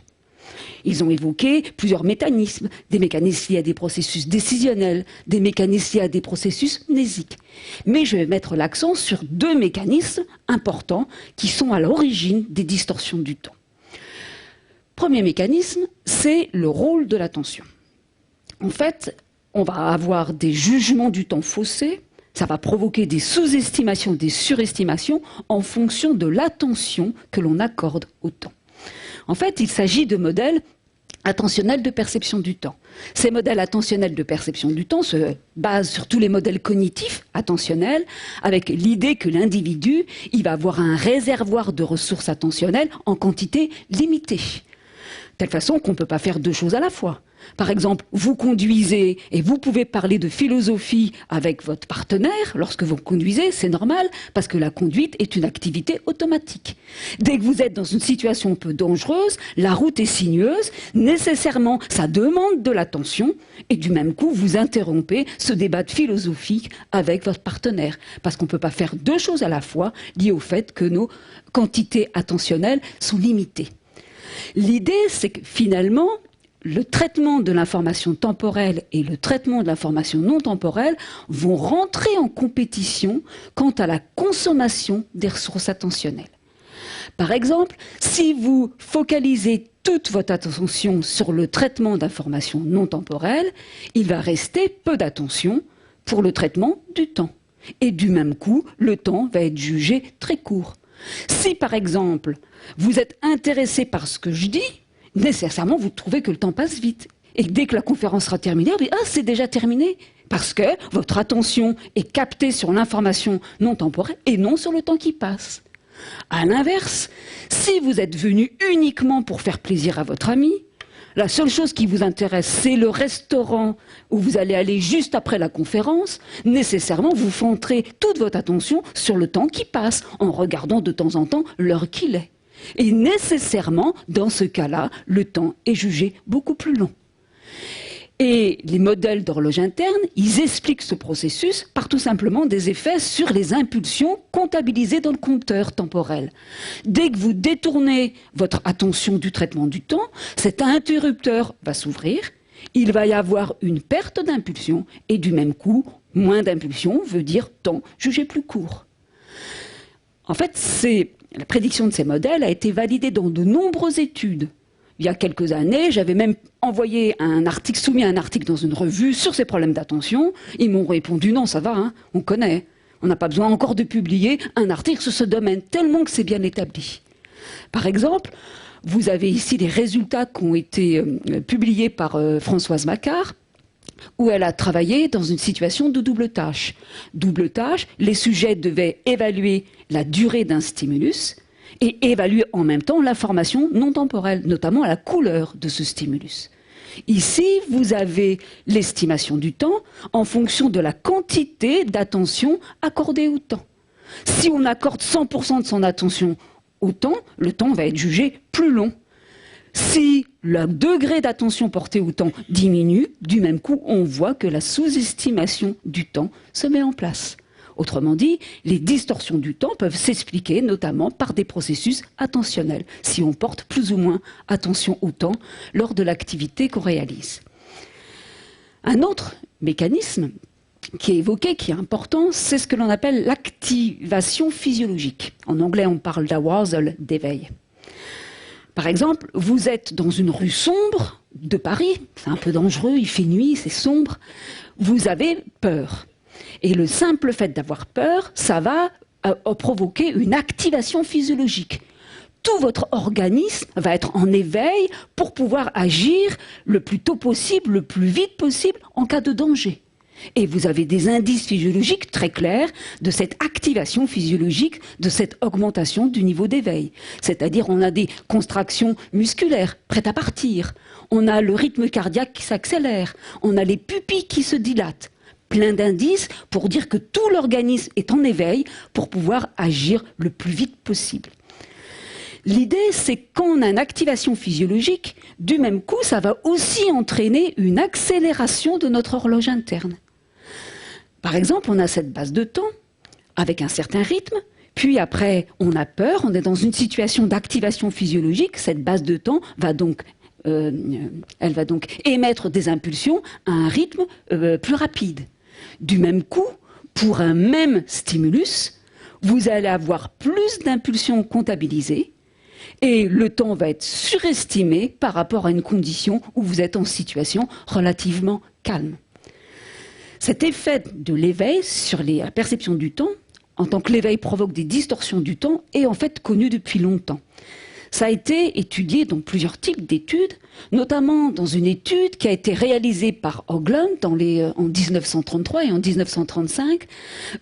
Ils ont évoqué plusieurs mécanismes, des mécanismes liés à des processus décisionnels, des mécanismes liés à des processus mnésiques. Mais je vais mettre l'accent sur 2 mécanismes importants qui sont à l'origine des distorsions du temps. Premier mécanisme, c'est le rôle de l'attention. En fait, on va avoir des jugements du temps faussés, ça va provoquer des sous-estimations, des surestimations en fonction de l'attention que l'on accorde au temps. En fait, il s'agit de modèles attentionnels de perception du temps. Ces modèles attentionnels de perception du temps se basent sur tous les modèles cognitifs attentionnels, avec l'idée que l'individu, il va avoir un réservoir de ressources attentionnelles en quantité limitée. De telle façon qu'on ne peut pas faire 2 choses à la fois. Par exemple, vous conduisez et vous pouvez parler de philosophie avec votre partenaire. Lorsque vous conduisez, c'est normal, parce que la conduite est une activité automatique. Dès que vous êtes dans une situation un peu dangereuse, la route est sinueuse, nécessairement, ça demande de l'attention, et du même coup, vous interrompez ce débat philosophique avec votre partenaire. Parce qu'on ne peut pas faire 2 choses à la fois, liées au fait que nos quantités attentionnelles sont limitées. L'idée, c'est que finalement, le traitement de l'information temporelle et le traitement de l'information non temporelle vont rentrer en compétition quant à la consommation des ressources attentionnelles. Par exemple, si vous focalisez toute votre attention sur le traitement d'informations non temporelles, il va rester peu d'attention pour le traitement du temps. Et du même coup, le temps va être jugé très court. Si, par exemple, vous êtes intéressé par ce que je dis, nécessairement, vous trouvez que le temps passe vite. Et dès que la conférence sera terminée, vous dites « Ah, c'est déjà terminé !» Parce que votre attention est captée sur l'information non temporelle et non sur le temps qui passe. À l'inverse, si vous êtes venu uniquement pour faire plaisir à votre ami, la seule chose qui vous intéresse, c'est le restaurant où vous allez aller juste après la conférence, nécessairement, vous centrez toute votre attention sur le temps qui passe, en regardant de temps en temps l'heure qu'il est. Et nécessairement, dans ce cas-là, le temps est jugé beaucoup plus long. Et les modèles d'horloge interne, ils expliquent ce processus par tout simplement des effets sur les impulsions comptabilisées dans le compteur temporel. Dès que vous détournez votre attention du traitement du temps, cet interrupteur va s'ouvrir, il va y avoir une perte d'impulsion et du même coup, moins d'impulsion veut dire temps jugé plus court. En fait, la prédiction de ces modèles a été validée dans de nombreuses études. Il y a quelques années, j'avais même soumis un article dans une revue sur ces problèmes d'attention. Ils m'ont répondu non, ça va, hein, on connaît. On n'a pas besoin encore de publier un article sur ce domaine, tellement que c'est bien établi. Par exemple, vous avez ici les résultats qui ont été publiés par Françoise Macquart, où elle a travaillé dans une situation de double tâche. Double tâche, les sujets devaient évaluer la durée d'un stimulus et évaluer en même temps l'information non temporelle, notamment la couleur de ce stimulus. Ici, vous avez l'estimation du temps en fonction de la quantité d'attention accordée au temps. Si on accorde 100% de son attention au temps, le temps va être jugé plus long. Si le degré d'attention porté au temps diminue, du même coup, on voit que la sous-estimation du temps se met en place. Autrement dit, les distorsions du temps peuvent s'expliquer notamment par des processus attentionnels, si on porte plus ou moins attention au temps lors de l'activité qu'on réalise. Un autre mécanisme qui est évoqué, qui est important, c'est ce que l'on appelle l'activation physiologique. En anglais, on parle d'arousal, d'éveil. Par exemple, vous êtes dans une rue sombre de Paris, c'est un peu dangereux, il fait nuit, c'est sombre, vous avez peur. Et le simple fait d'avoir peur, ça va provoquer une activation physiologique. Tout votre organisme va être en éveil pour pouvoir agir le plus tôt possible, le plus vite possible en cas de danger. Et vous avez des indices physiologiques très clairs de cette activation physiologique, de cette augmentation du niveau d'éveil. C'est-à-dire on a des contractions musculaires prêtes à partir, on a le rythme cardiaque qui s'accélère, on a les pupilles qui se dilatent. Plein d'indices pour dire que tout l'organisme est en éveil pour pouvoir agir le plus vite possible. L'idée, c'est qu'on a une activation physiologique, du même coup, ça va aussi entraîner une accélération de notre horloge interne. Par exemple, on a cette base de temps avec un certain rythme, puis après, on a peur, on est dans une situation d'activation physiologique, cette base de temps va donc, elle va donc émettre des impulsions à un rythme plus rapide. Du même coup, pour un même stimulus, vous allez avoir plus d'impulsions comptabilisées, et le temps va être surestimé par rapport à une condition où vous êtes en situation relativement calme. Cet effet de l'éveil sur la perception du temps, en tant que l'éveil provoque des distorsions du temps, est en fait connu depuis longtemps. Ça a été étudié dans plusieurs types d'études, notamment dans une étude qui a été réalisée par Hoagland en 1933 et en 1935,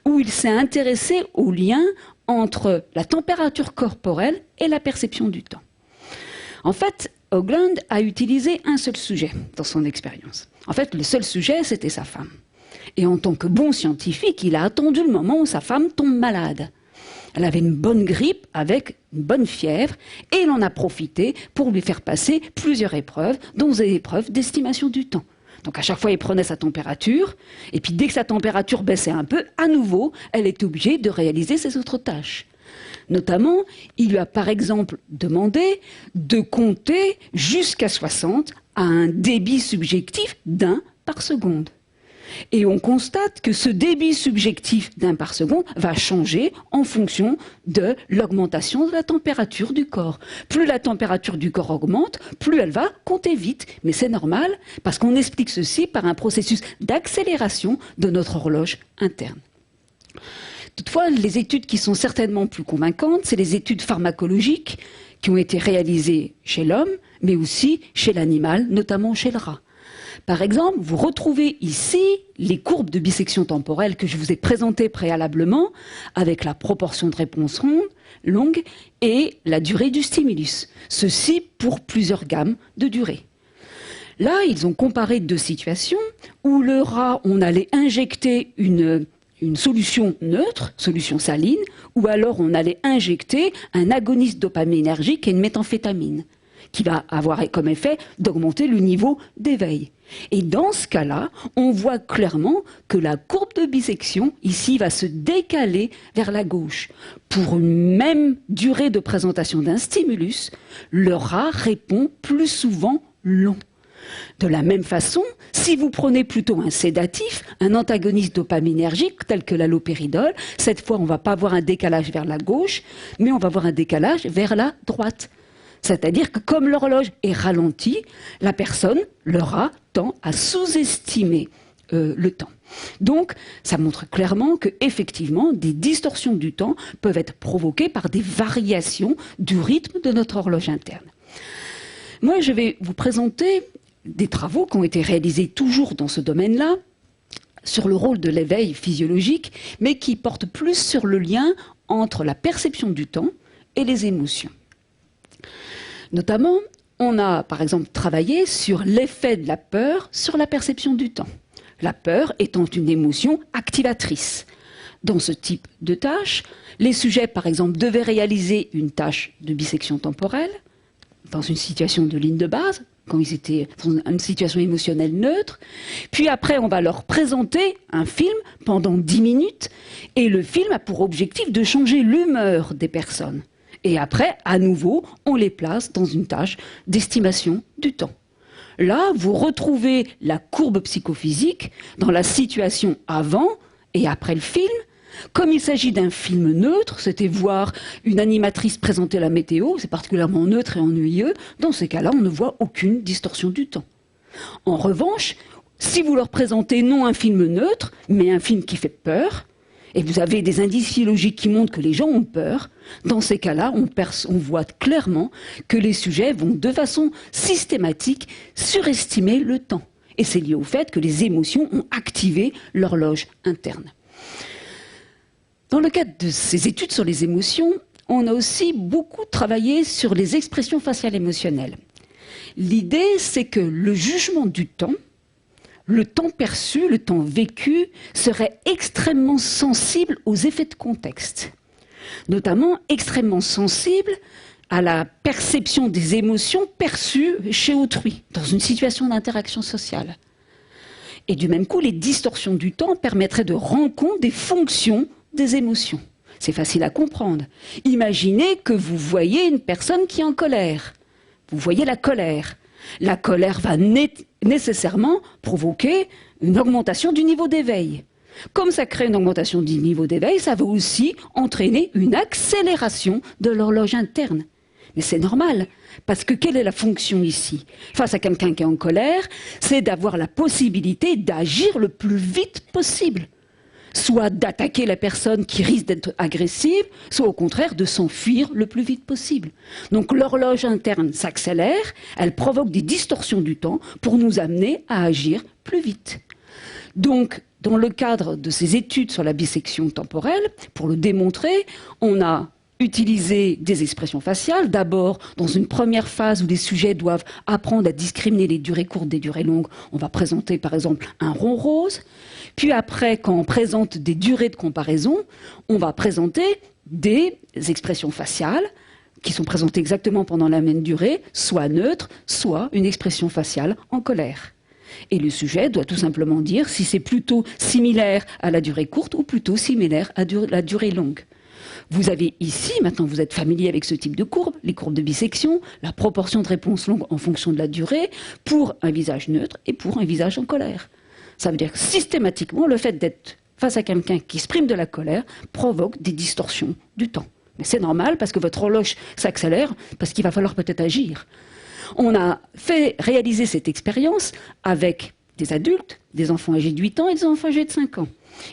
où il s'est intéressé au lien entre la température corporelle et la perception du temps. En fait, Hoagland a utilisé un seul sujet dans son expérience. En fait, le seul sujet, c'était sa femme. Et en tant que bon scientifique, il a attendu le moment où sa femme tombe malade. Elle avait une bonne grippe avec une bonne fièvre et il en a profité pour lui faire passer plusieurs épreuves, dont des épreuves d'estimation du temps. Donc à chaque fois, il prenait sa température et puis dès que sa température baissait un peu, à nouveau, elle était obligée de réaliser ses autres tâches. Notamment, il lui a par exemple demandé de compter jusqu'à 60 à un débit subjectif d'1 par seconde. Et on constate que ce débit subjectif d'1 par seconde va changer en fonction de l'augmentation de la température du corps. Plus la température du corps augmente, plus elle va compter vite. Mais c'est normal parce qu'on explique ceci par un processus d'accélération de notre horloge interne. Toutefois, les études qui sont certainement plus convaincantes, c'est les études pharmacologiques qui ont été réalisées chez l'homme, mais aussi chez l'animal, notamment chez le rat. Par exemple, vous retrouvez ici les courbes de bisection temporelle que je vous ai présentées préalablement, avec la proportion de réponse longue et la durée du stimulus. Ceci pour plusieurs gammes de durée. Là, ils ont comparé deux situations où le rat, on allait injecter une solution neutre, solution saline, ou alors on allait injecter un agoniste dopaminergique et une méthamphétamine, qui va avoir comme effet d'augmenter le niveau d'éveil. Et dans ce cas-là, on voit clairement que la courbe de bisection, ici, va se décaler vers la gauche. Pour une même durée de présentation d'un stimulus, le rat répond plus souvent long. De la même façon, si vous prenez plutôt un sédatif, un antagoniste dopaminergique tel que l'allopéridol, cette fois on ne va pas avoir un décalage vers la gauche, mais on va avoir un décalage vers la droite. C'est-à-dire que comme l'horloge est ralentie, la personne, le rat, tend à sous-estimer le temps. Donc, ça montre clairement que, effectivement, des distorsions du temps peuvent être provoquées par des variations du rythme de notre horloge interne. Moi, je vais vous présenter des travaux qui ont été réalisés toujours dans ce domaine-là, sur le rôle de l'éveil physiologique, mais qui portent plus sur le lien entre la perception du temps et les émotions. Notamment, on a par exemple travaillé sur l'effet de la peur sur la perception du temps. La peur étant une émotion activatrice. Dans ce type de tâche, les sujets par exemple devaient réaliser une tâche de bisection temporelle dans une situation de ligne de base, quand ils étaient dans une situation émotionnelle neutre. Puis après, on va leur présenter un film pendant 10 minutes et le film a pour objectif de changer l'humeur des personnes. Et après, à nouveau, on les place dans une tâche d'estimation du temps. Là, vous retrouvez la courbe psychophysique dans la situation avant et après le film. Comme il s'agit d'un film neutre, c'était voir une animatrice présenter la météo, c'est particulièrement neutre et ennuyeux. Dans ces cas-là, on ne voit aucune distorsion du temps. En revanche, si vous leur présentez non un film neutre, mais un film qui fait peur, et vous avez des indices physiologiques qui montrent que les gens ont peur, dans ces cas-là, on voit clairement que les sujets vont de façon systématique surestimer le temps. Et c'est lié au fait que les émotions ont activé l'horloge interne. Dans le cadre de ces études sur les émotions, on a aussi beaucoup travaillé sur les expressions faciales émotionnelles. L'idée, c'est que le jugement du temps, le temps perçu, le temps vécu, serait extrêmement sensible aux effets de contexte. Notamment extrêmement sensible à la perception des émotions perçues chez autrui, dans une situation d'interaction sociale. Et du même coup, les distorsions du temps permettraient de rendre compte des fonctions des émotions. C'est facile à comprendre. Imaginez que vous voyez une personne qui est en colère. Vous voyez la colère. La colère va nécessairement provoquer une augmentation du niveau d'éveil. Comme ça crée une augmentation du niveau d'éveil, ça va aussi entraîner une accélération de l'horloge interne. Mais c'est normal, parce que quelle est la fonction ici? Face à quelqu'un qui est en colère, c'est d'avoir la possibilité d'agir le plus vite possible. Soit d'attaquer la personne qui risque d'être agressive, soit au contraire de s'enfuir le plus vite possible. Donc l'horloge interne s'accélère, elle provoque des distorsions du temps pour nous amener à agir plus vite. Donc, dans le cadre de ces études sur la bisection temporelle, pour le démontrer, on a utilisé des expressions faciales. D'abord, dans une première phase où les sujets doivent apprendre à discriminer les durées courtes des durées longues, on va présenter par exemple un rond rose. Puis après, quand on présente des durées de comparaison, on va présenter des expressions faciales qui sont présentées exactement pendant la même durée, soit neutres, soit une expression faciale en colère. Et le sujet doit tout simplement dire si c'est plutôt similaire à la durée courte ou plutôt similaire à la durée longue. Vous avez ici, maintenant vous êtes familier avec ce type de courbe, les courbes de bisection, la proportion de réponses longues en fonction de la durée, pour un visage neutre et pour un visage en colère. Ça veut dire que systématiquement, le fait d'être face à quelqu'un qui exprime de la colère provoque des distorsions du temps. Mais c'est normal parce que votre horloge s'accélère, parce qu'il va falloir peut-être agir. On a fait réaliser cette expérience avec des adultes, des enfants âgés de 8 ans et des enfants âgés de 5 ans.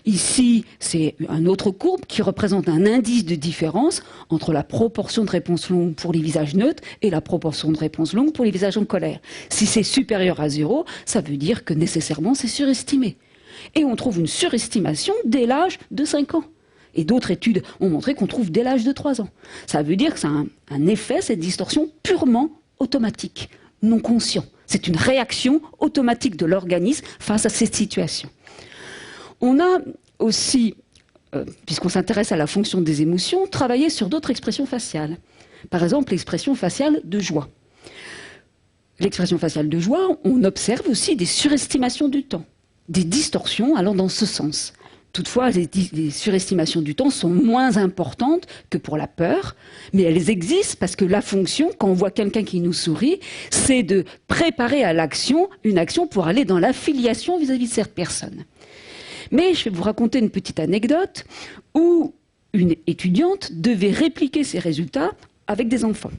Ici, c'est une autre courbe qui représente un indice de différence entre la proportion de réponses longues pour les visages neutres et la proportion de réponses longues pour les visages en colère. Si c'est supérieur à 0, ça veut dire que nécessairement c'est surestimé. Et on trouve une surestimation dès l'âge de 5 ans. Et d'autres études ont montré qu'on trouve dès l'âge de 3 ans. Ça veut dire que ça a un effet, cette distorsion, purement automatique, non conscient. C'est une réaction automatique de l'organisme face à cette situation. On a aussi, puisqu'on s'intéresse à la fonction des émotions, travaillé sur d'autres expressions faciales. Par exemple, l'expression faciale de joie. L'expression faciale de joie, on observe aussi des surestimations du temps, des distorsions allant dans ce sens. Toutefois, les surestimations du temps sont moins importantes que pour la peur, mais elles existent parce que la fonction, quand on voit quelqu'un qui nous sourit, c'est de préparer à l'action, une action pour aller dans l'affiliation vis-à-vis de cette personne. Mais je vais vous raconter une petite anecdote où une étudiante devait répliquer ses résultats avec des enfants.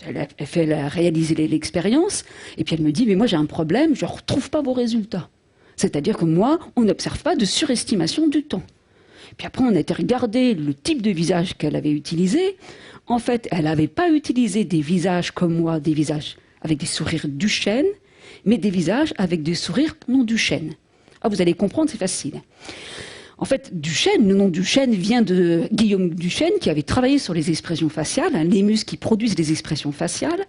Elle a réalisé l'expérience et puis elle me dit « mais moi j'ai un problème, je ne retrouve pas vos résultats ». C'est-à-dire que moi, on n'observe pas de surestimation du temps. Puis après, on a été regarder le type de visage qu'elle avait utilisé. En fait, elle n'avait pas utilisé des visages comme moi, des visages avec des sourires Duchenne, mais des visages avec des sourires non Duchenne. Ah, vous allez comprendre, c'est facile. En fait, Duchenne, le nom Duchenne vient de Guillaume Duchenne, qui avait travaillé sur les expressions faciales, les muscles qui produisent les expressions faciales.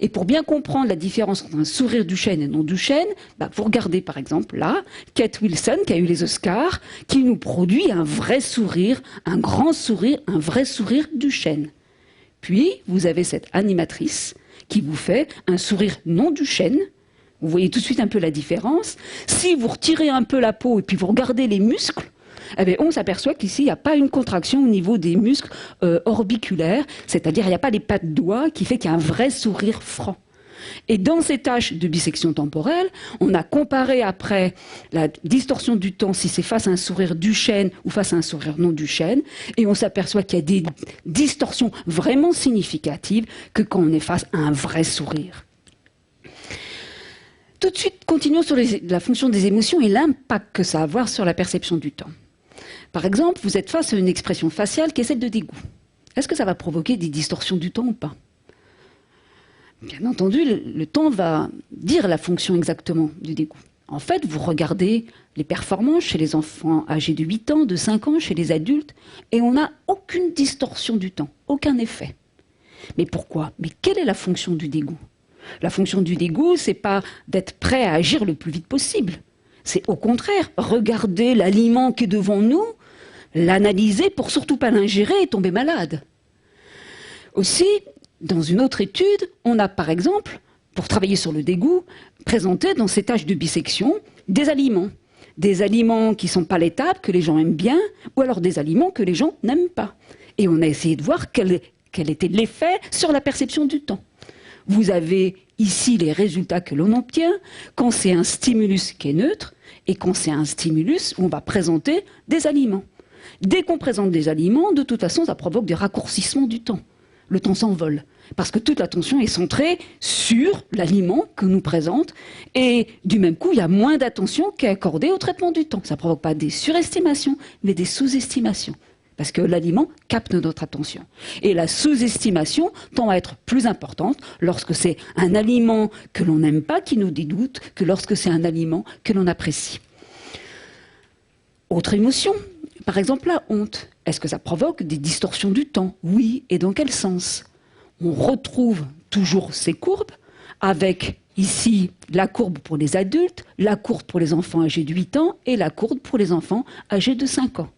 Et pour bien comprendre la différence entre un sourire Duchenne et non Duchenne, vous regardez par exemple là, Kate Wilson, qui a eu les Oscars, qui nous produit un vrai sourire, un grand sourire, un vrai sourire Duchenne. Puis, vous avez cette animatrice qui vous fait un sourire non Duchenne. Vous voyez tout de suite un peu la différence. Si vous retirez un peu la peau et puis vous regardez les muscles, eh bien, on s'aperçoit qu'ici, il n'y a pas une contraction au niveau des muscles orbiculaires, c'est-à-dire il n'y a pas les pattes doigts qui fait qu'il y a un vrai sourire franc. Et dans ces tâches de bisection temporelle, on a comparé après la distorsion du temps, si c'est face à un sourire Duchenne ou face à un sourire non Duchenne, et on s'aperçoit qu'il y a des distorsions vraiment significatives que quand on est face à un vrai sourire. Tout de suite, continuons sur la fonction des émotions et l'impact que ça va avoir sur la perception du temps. Par exemple, vous êtes face à une expression faciale qui est celle de dégoût. Est-ce que ça va provoquer des distorsions du temps ou pas? Bien entendu, le temps va dire la fonction exactement du dégoût. En fait, vous regardez les performances chez les enfants âgés de 8 ans, de 5 ans, chez les adultes, et on n'a aucune distorsion du temps, aucun effet. Mais pourquoi? Mais quelle est la fonction du dégoût? La fonction du dégoût, c'est pas d'être prêt à agir le plus vite possible. C'est au contraire, regarder l'aliment qui est devant nous, l'analyser pour surtout pas l'ingérer et tomber malade. Aussi, dans une autre étude, on a par exemple, pour travailler sur le dégoût, présenté dans ces tâches de bisection des aliments. Des aliments qui ne sont palatable, que les gens aiment bien, ou alors des aliments que les gens n'aiment pas. Et on a essayé de voir quel était l'effet sur la perception du temps. Vous avez ici les résultats que l'on obtient quand c'est un stimulus qui est neutre et quand c'est un stimulus où on va présenter des aliments. Dès qu'on présente des aliments, de toute façon, ça provoque des raccourcissements du temps. Le temps s'envole, parce que toute l'attention est centrée sur l'aliment que nous présente, et du même coup, il y a moins d'attention qui est accordée au traitement du temps. Ça ne provoque pas des surestimations, mais des sous-estimations, parce que l'aliment capte notre attention. Et la sous-estimation tend à être plus importante lorsque c'est un aliment que l'on n'aime pas, qui nous dégoûte, que lorsque c'est un aliment que l'on apprécie. Autre émotion, par exemple la honte. Est-ce que ça provoque des distorsions du temps? Oui, et dans quel sens? On retrouve toujours ces courbes, avec ici la courbe pour les adultes, la courbe pour les enfants âgés de 8 ans et la courbe pour les enfants âgés de 5 ans.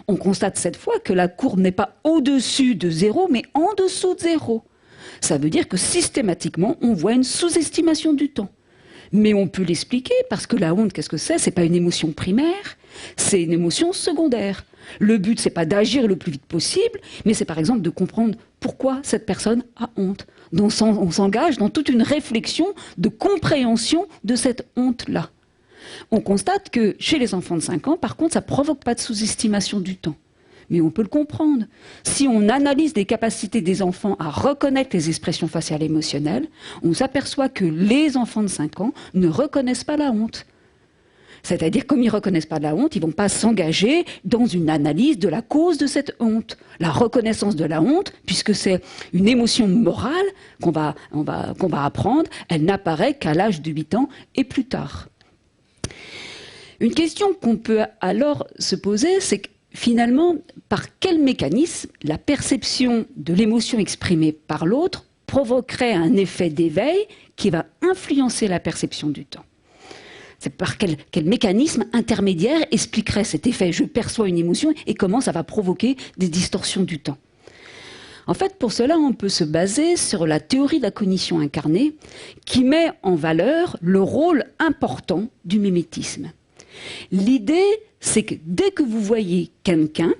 On constate cette fois que la courbe n'est pas au-dessus de 0, mais en dessous de 0. Ça veut dire que systématiquement, on voit une sous-estimation du temps. Mais on peut l'expliquer, parce que la honte, qu'est-ce que c'est? C'est pas une émotion primaire, c'est une émotion secondaire. Le but, c'est pas d'agir le plus vite possible, mais c'est par exemple de comprendre pourquoi cette personne a honte. Donc on s'engage dans toute une réflexion de compréhension de cette honte-là. On constate que chez les enfants de 5 ans, par contre, ça ne provoque pas de sous-estimation du temps. Mais on peut le comprendre. Si on analyse les capacités des enfants à reconnaître les expressions faciales émotionnelles, on s'aperçoit que les enfants de 5 ans ne reconnaissent pas la honte. C'est-à-dire, comme ils ne reconnaissent pas la honte, ils ne vont pas s'engager dans une analyse de la cause de cette honte. La reconnaissance de la honte, puisque c'est une émotion morale qu'on va apprendre, elle n'apparaît qu'à l'âge de 8 ans et plus tard. Une question qu'on peut alors se poser, c'est que finalement, par quel mécanisme la perception de l'émotion exprimée par l'autre provoquerait un effet d'éveil qui va influencer la perception du temps? C'est par quel mécanisme intermédiaire expliquerait cet effet? Je perçois une émotion et comment ça va provoquer des distorsions du temps. En fait, pour cela, on peut se baser sur la théorie de la cognition incarnée qui met en valeur le rôle important du mimétisme. L'idée, c'est que dès que vous voyez quelqu'un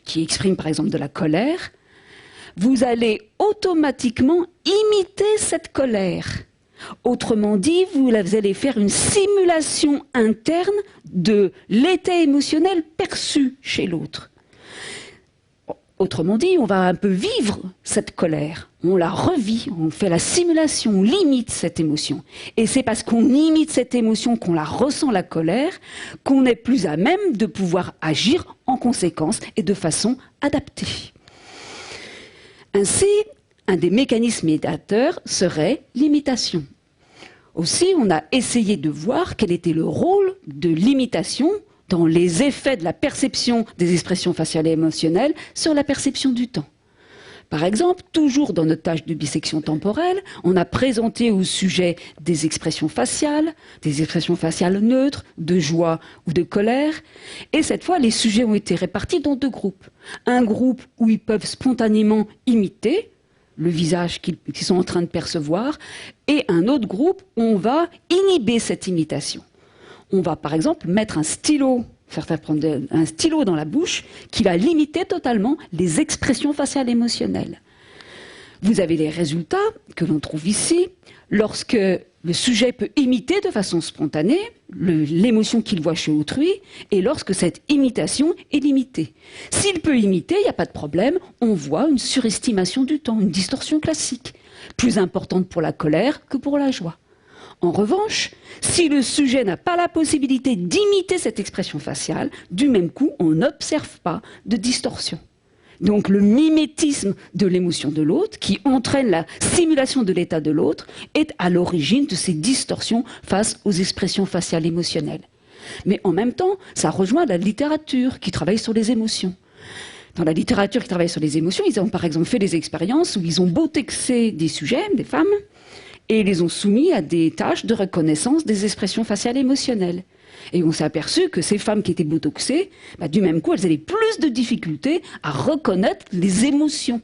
qui exprime par exemple de la colère, vous allez automatiquement imiter cette colère. Autrement dit, vous allez faire une simulation interne de l'état émotionnel perçu chez l'autre. Autrement dit, on va un peu vivre cette colère, on la revit, on fait la simulation, on limite cette émotion. Et c'est parce qu'on imite cette émotion, qu'on la ressent la colère, qu'on est plus à même de pouvoir agir en conséquence et de façon adaptée. Ainsi, un des mécanismes médiateurs serait l'imitation. Aussi, on a essayé de voir quel était le rôle de l'imitation dans les effets de la perception des expressions faciales et émotionnelles sur la perception du temps. Par exemple, toujours dans notre tâche de bisection temporelle, on a présenté au sujet des expressions faciales neutres, de joie ou de colère, et cette fois, les sujets ont été répartis dans 2 groupes. Un groupe où ils peuvent spontanément imiter le visage qu'ils sont en train de percevoir, et un autre groupe où on va inhiber cette imitation. On va par exemple mettre un stylo, certains prendre un stylo dans la bouche qui va limiter totalement les expressions faciales émotionnelles. Vous avez les résultats que l'on trouve ici. lorsque le sujet peut imiter de façon spontanée l'émotion qu'il voit chez autrui, et lorsque cette imitation est limitée. S'il peut imiter, il n'y a pas de problème, on voit une surestimation du temps, une distorsion classique, plus importante pour la colère que pour la joie. En revanche, si le sujet n'a pas la possibilité d'imiter cette expression faciale, du même coup, on n'observe pas de distorsion. Donc le mimétisme de l'émotion de l'autre, qui entraîne la simulation de l'état de l'autre, est à l'origine de ces distorsions face aux expressions faciales émotionnelles. Mais en même temps, ça rejoint la littérature qui travaille sur les émotions. Dans la littérature qui travaille sur les émotions, ils ont par exemple fait des expériences où ils ont botoxé des sujets, des femmes, et les ont soumis à des tâches de reconnaissance des expressions faciales émotionnelles. Et on s'est aperçu que ces femmes qui étaient botoxées, du même coup, elles avaient plus de difficultés à reconnaître les émotions.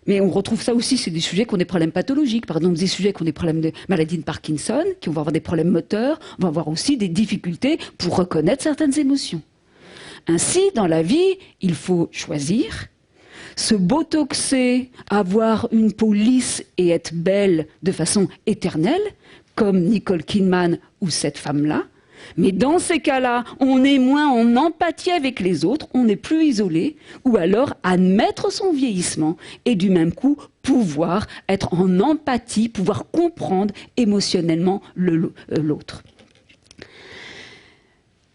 Mais on retrouve ça aussi, c'est des sujets qui ont des problèmes pathologiques. Par exemple, des sujets qui ont des problèmes de maladie de Parkinson, qui vont avoir des problèmes moteurs, vont avoir aussi des difficultés pour reconnaître certaines émotions. Ainsi, dans la vie, il faut choisir. Se botoxer, avoir une peau lisse et être belle de façon éternelle, comme Nicole Kidman ou cette femme-là. Mais dans ces cas-là, on est moins en empathie avec les autres, on est plus isolé, ou alors admettre son vieillissement et du même coup pouvoir être en empathie, pouvoir comprendre émotionnellement l'autre.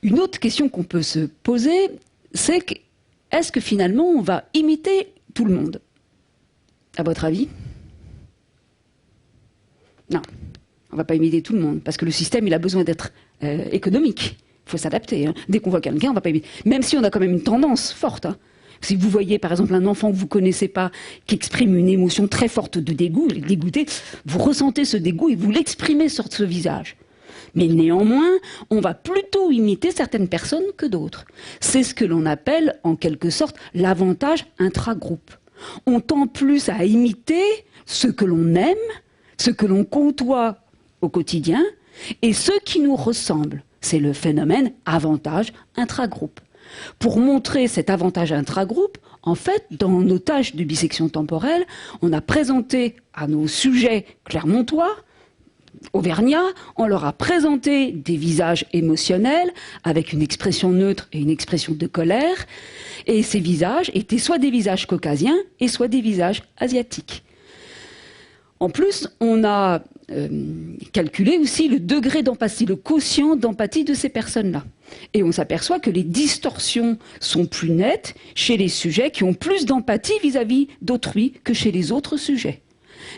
Une autre question qu'on peut se poser, c'est est-ce que finalement on va imiter tout le monde? À votre avis? Non, on ne va pas imiter tout le monde, parce que le système il a besoin d'être économique. Il faut s'adapter. Hein. Dès qu'on voit quelqu'un, on va pas imiter. Même si on a quand même une tendance forte. Hein. Si vous voyez par exemple un enfant que vous ne connaissez pas, qui exprime une émotion très forte de dégoût, il est dégoûté, vous ressentez ce dégoût et vous l'exprimez sur ce visage. Mais néanmoins, on va plutôt imiter certaines personnes que d'autres. C'est ce que l'on appelle, en quelque sorte, l'avantage intragroupe. On tend plus à imiter ce que l'on aime, ce que l'on côtoie au quotidien, et ceux qui nous ressemblent. C'est le phénomène avantage intragroupe. Pour montrer cet avantage intragroupe, en fait, dans nos tâches de bisection temporelle, on a présenté à nos sujets clermontois, auvergnats, on leur a présenté des visages émotionnels avec une expression neutre et une expression de colère, et ces visages étaient soit des visages caucasiens et soit des visages asiatiques. En plus, on a calculer aussi le degré d'empathie, le quotient d'empathie de ces personnes-là. Et on s'aperçoit que les distorsions sont plus nettes chez les sujets qui ont plus d'empathie vis-à-vis d'autrui que chez les autres sujets.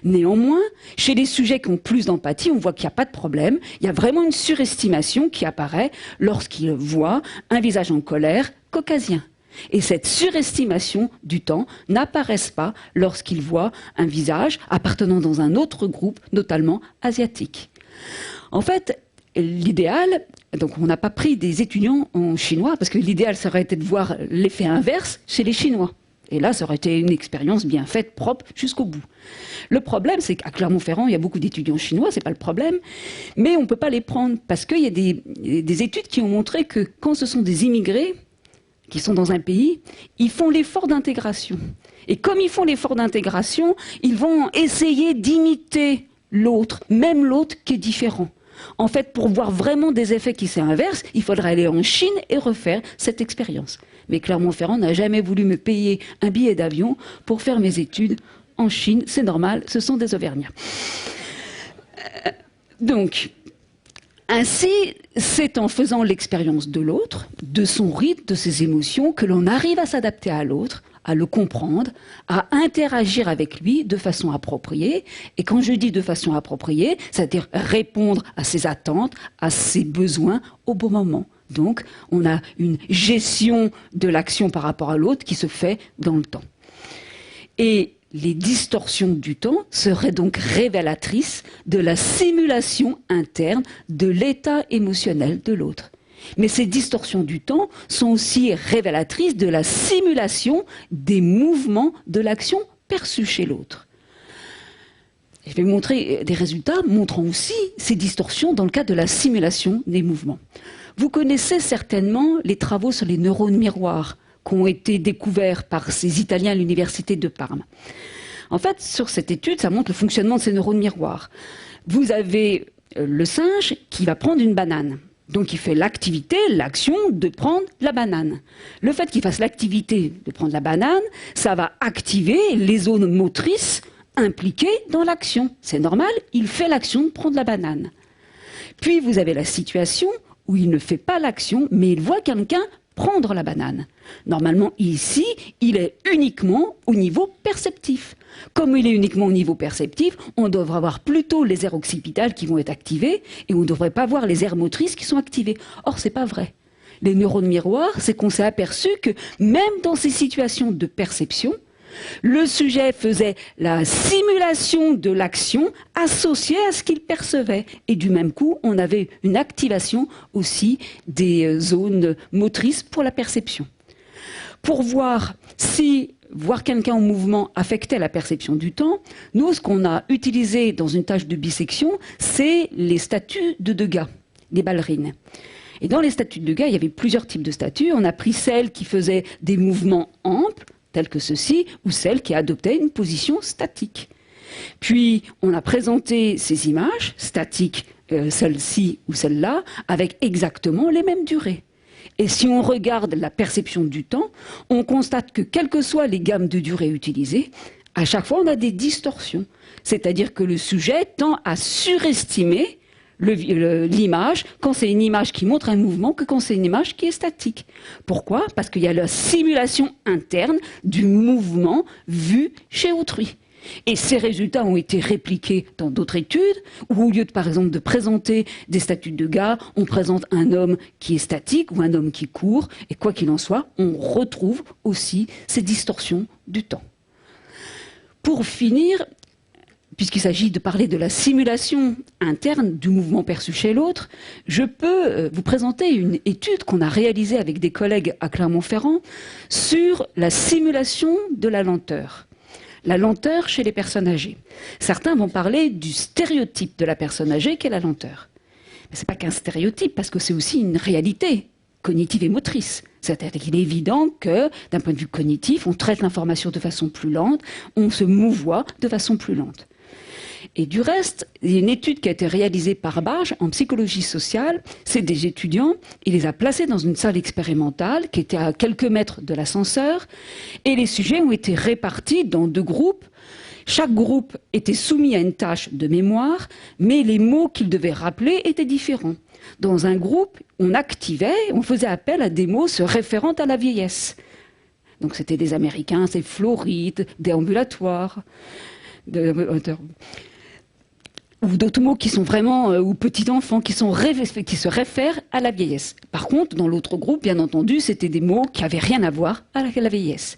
Néanmoins, chez les sujets qui ont plus d'empathie, on voit qu'il n'y a pas de problème. Il y a vraiment une surestimation qui apparaît lorsqu'ils voient un visage en colère caucasien. Et cette surestimation du temps n'apparaît pas lorsqu'ils voient un visage appartenant dans un autre groupe, notamment asiatique. En fait, l'idéal, donc on n'a pas pris des étudiants en chinois, parce que l'idéal serait été de voir l'effet inverse chez les Chinois. Et là, ça aurait été une expérience bien faite, propre, jusqu'au bout. Le problème, c'est qu'à Clermont-Ferrand, il y a beaucoup d'étudiants chinois, c'est pas le problème, mais on ne peut pas les prendre, parce qu'il y a des études qui ont montré que quand ce sont des immigrés, qui sont dans un pays, ils font l'effort d'intégration. Et comme ils font l'effort d'intégration, ils vont essayer d'imiter l'autre, même l'autre qui est différent. En fait, pour voir vraiment des effets qui s'inversent, il faudrait aller en Chine et refaire cette expérience. Mais Clermont-Ferrand n'a jamais voulu me payer un billet d'avion pour faire mes études en Chine. C'est normal, ce sont des Auvergnats. Donc, ainsi, c'est en faisant l'expérience de l'autre, de son rythme, de ses émotions, que l'on arrive à s'adapter à l'autre, à le comprendre, à interagir avec lui de façon appropriée. Et quand je dis de façon appropriée, c'est-à-dire répondre à ses attentes, à ses besoins au bon moment. Donc, on a une gestion de l'action par rapport à l'autre qui se fait dans le temps. Et les distorsions du temps seraient donc révélatrices de la simulation interne de l'état émotionnel de l'autre. Mais ces distorsions du temps sont aussi révélatrices de la simulation des mouvements de l'action perçue chez l'autre. Je vais vous montrer des résultats montrant aussi ces distorsions dans le cadre de la simulation des mouvements. Vous connaissez certainement les travaux sur les neurones miroirs qui ont été découverts par ces Italiens à l'université de Parme. En fait, sur cette étude, ça montre le fonctionnement de ces neurones miroirs. Vous avez le singe qui va prendre une banane. Donc il fait l'activité, l'action de prendre la banane. Le fait qu'il fasse l'activité de prendre la banane, ça va activer les zones motrices impliquées dans l'action. C'est normal, il fait l'action de prendre la banane. Puis vous avez la situation où il ne fait pas l'action, mais il voit quelqu'un prendre la banane. Normalement, ici, il est uniquement au niveau perceptif. Comme il est uniquement au niveau perceptif, on devrait avoir plutôt les aires occipitales qui vont être activées et on ne devrait pas voir les aires motrices qui sont activées. Or, ce n'est pas vrai. Les neurones miroirs, c'est qu'on s'est aperçu que même dans ces situations de perception, le sujet faisait la simulation de l'action associée à ce qu'il percevait. Et du même coup, on avait une activation aussi des zones motrices pour la perception. Pour voir si voir quelqu'un en mouvement affectait la perception du temps, nous, ce qu'on a utilisé dans une tâche de dissection, c'est les statues de Degas, les ballerines. Et dans les statues de Degas, il y avait plusieurs types de statues. On a pris celles qui faisaient des mouvements amples, tels que ceux-ci, ou celles qui adoptaient une position statique. Puis, on a présenté ces images, statiques, celle-ci ou celle-là, avec exactement les mêmes durées. Et si on regarde la perception du temps, on constate que, quelles que soient les gammes de durée utilisées, à chaque fois, on a des distorsions. C'est-à-dire que le sujet tend à surestimer l'image quand c'est une image qui montre un mouvement que quand c'est une image qui est statique. Pourquoi ? Parce qu'il y a la simulation interne du mouvement vu chez autrui. Et ces résultats ont été répliqués dans d'autres études, où au lieu de, par exemple, de présenter des statues de Degas, on présente un homme qui est statique ou un homme qui court, et quoi qu'il en soit, on retrouve aussi ces distorsions du temps. Pour finir, puisqu'il s'agit de parler de la simulation interne du mouvement perçu chez l'autre, je peux vous présenter une étude qu'on a réalisée avec des collègues à Clermont-Ferrand sur la simulation de la lenteur. La lenteur chez les personnes âgées. Certains vont parler du stéréotype de la personne âgée qu'est la lenteur. Mais ce n'est pas qu'un stéréotype, parce que c'est aussi une réalité cognitive et motrice. C'est-à-dire qu'il est évident que, d'un point de vue cognitif, on traite l'information de façon plus lente, on se mouvoie de façon plus lente. Et du reste, il y a une étude qui a été réalisée par Bage en psychologie sociale. C'est des étudiants. Il les a placés dans une salle expérimentale qui était à quelques mètres de l'ascenseur. Et les sujets ont été répartis dans 2 groupes. Chaque groupe était soumis à une tâche de mémoire, mais les mots qu'ils devaient rappeler étaient différents. Dans un groupe, on activait, on faisait appel à des mots se référant à la vieillesse. Donc c'était des Américains, c'est Floride, déambulatoire, ou d'autres mots qui sont vraiment, ou petit enfant, qui se réfèrent à la vieillesse. Par contre, dans l'autre groupe, bien entendu, c'était des mots qui n'avaient rien à voir avec la vieillesse.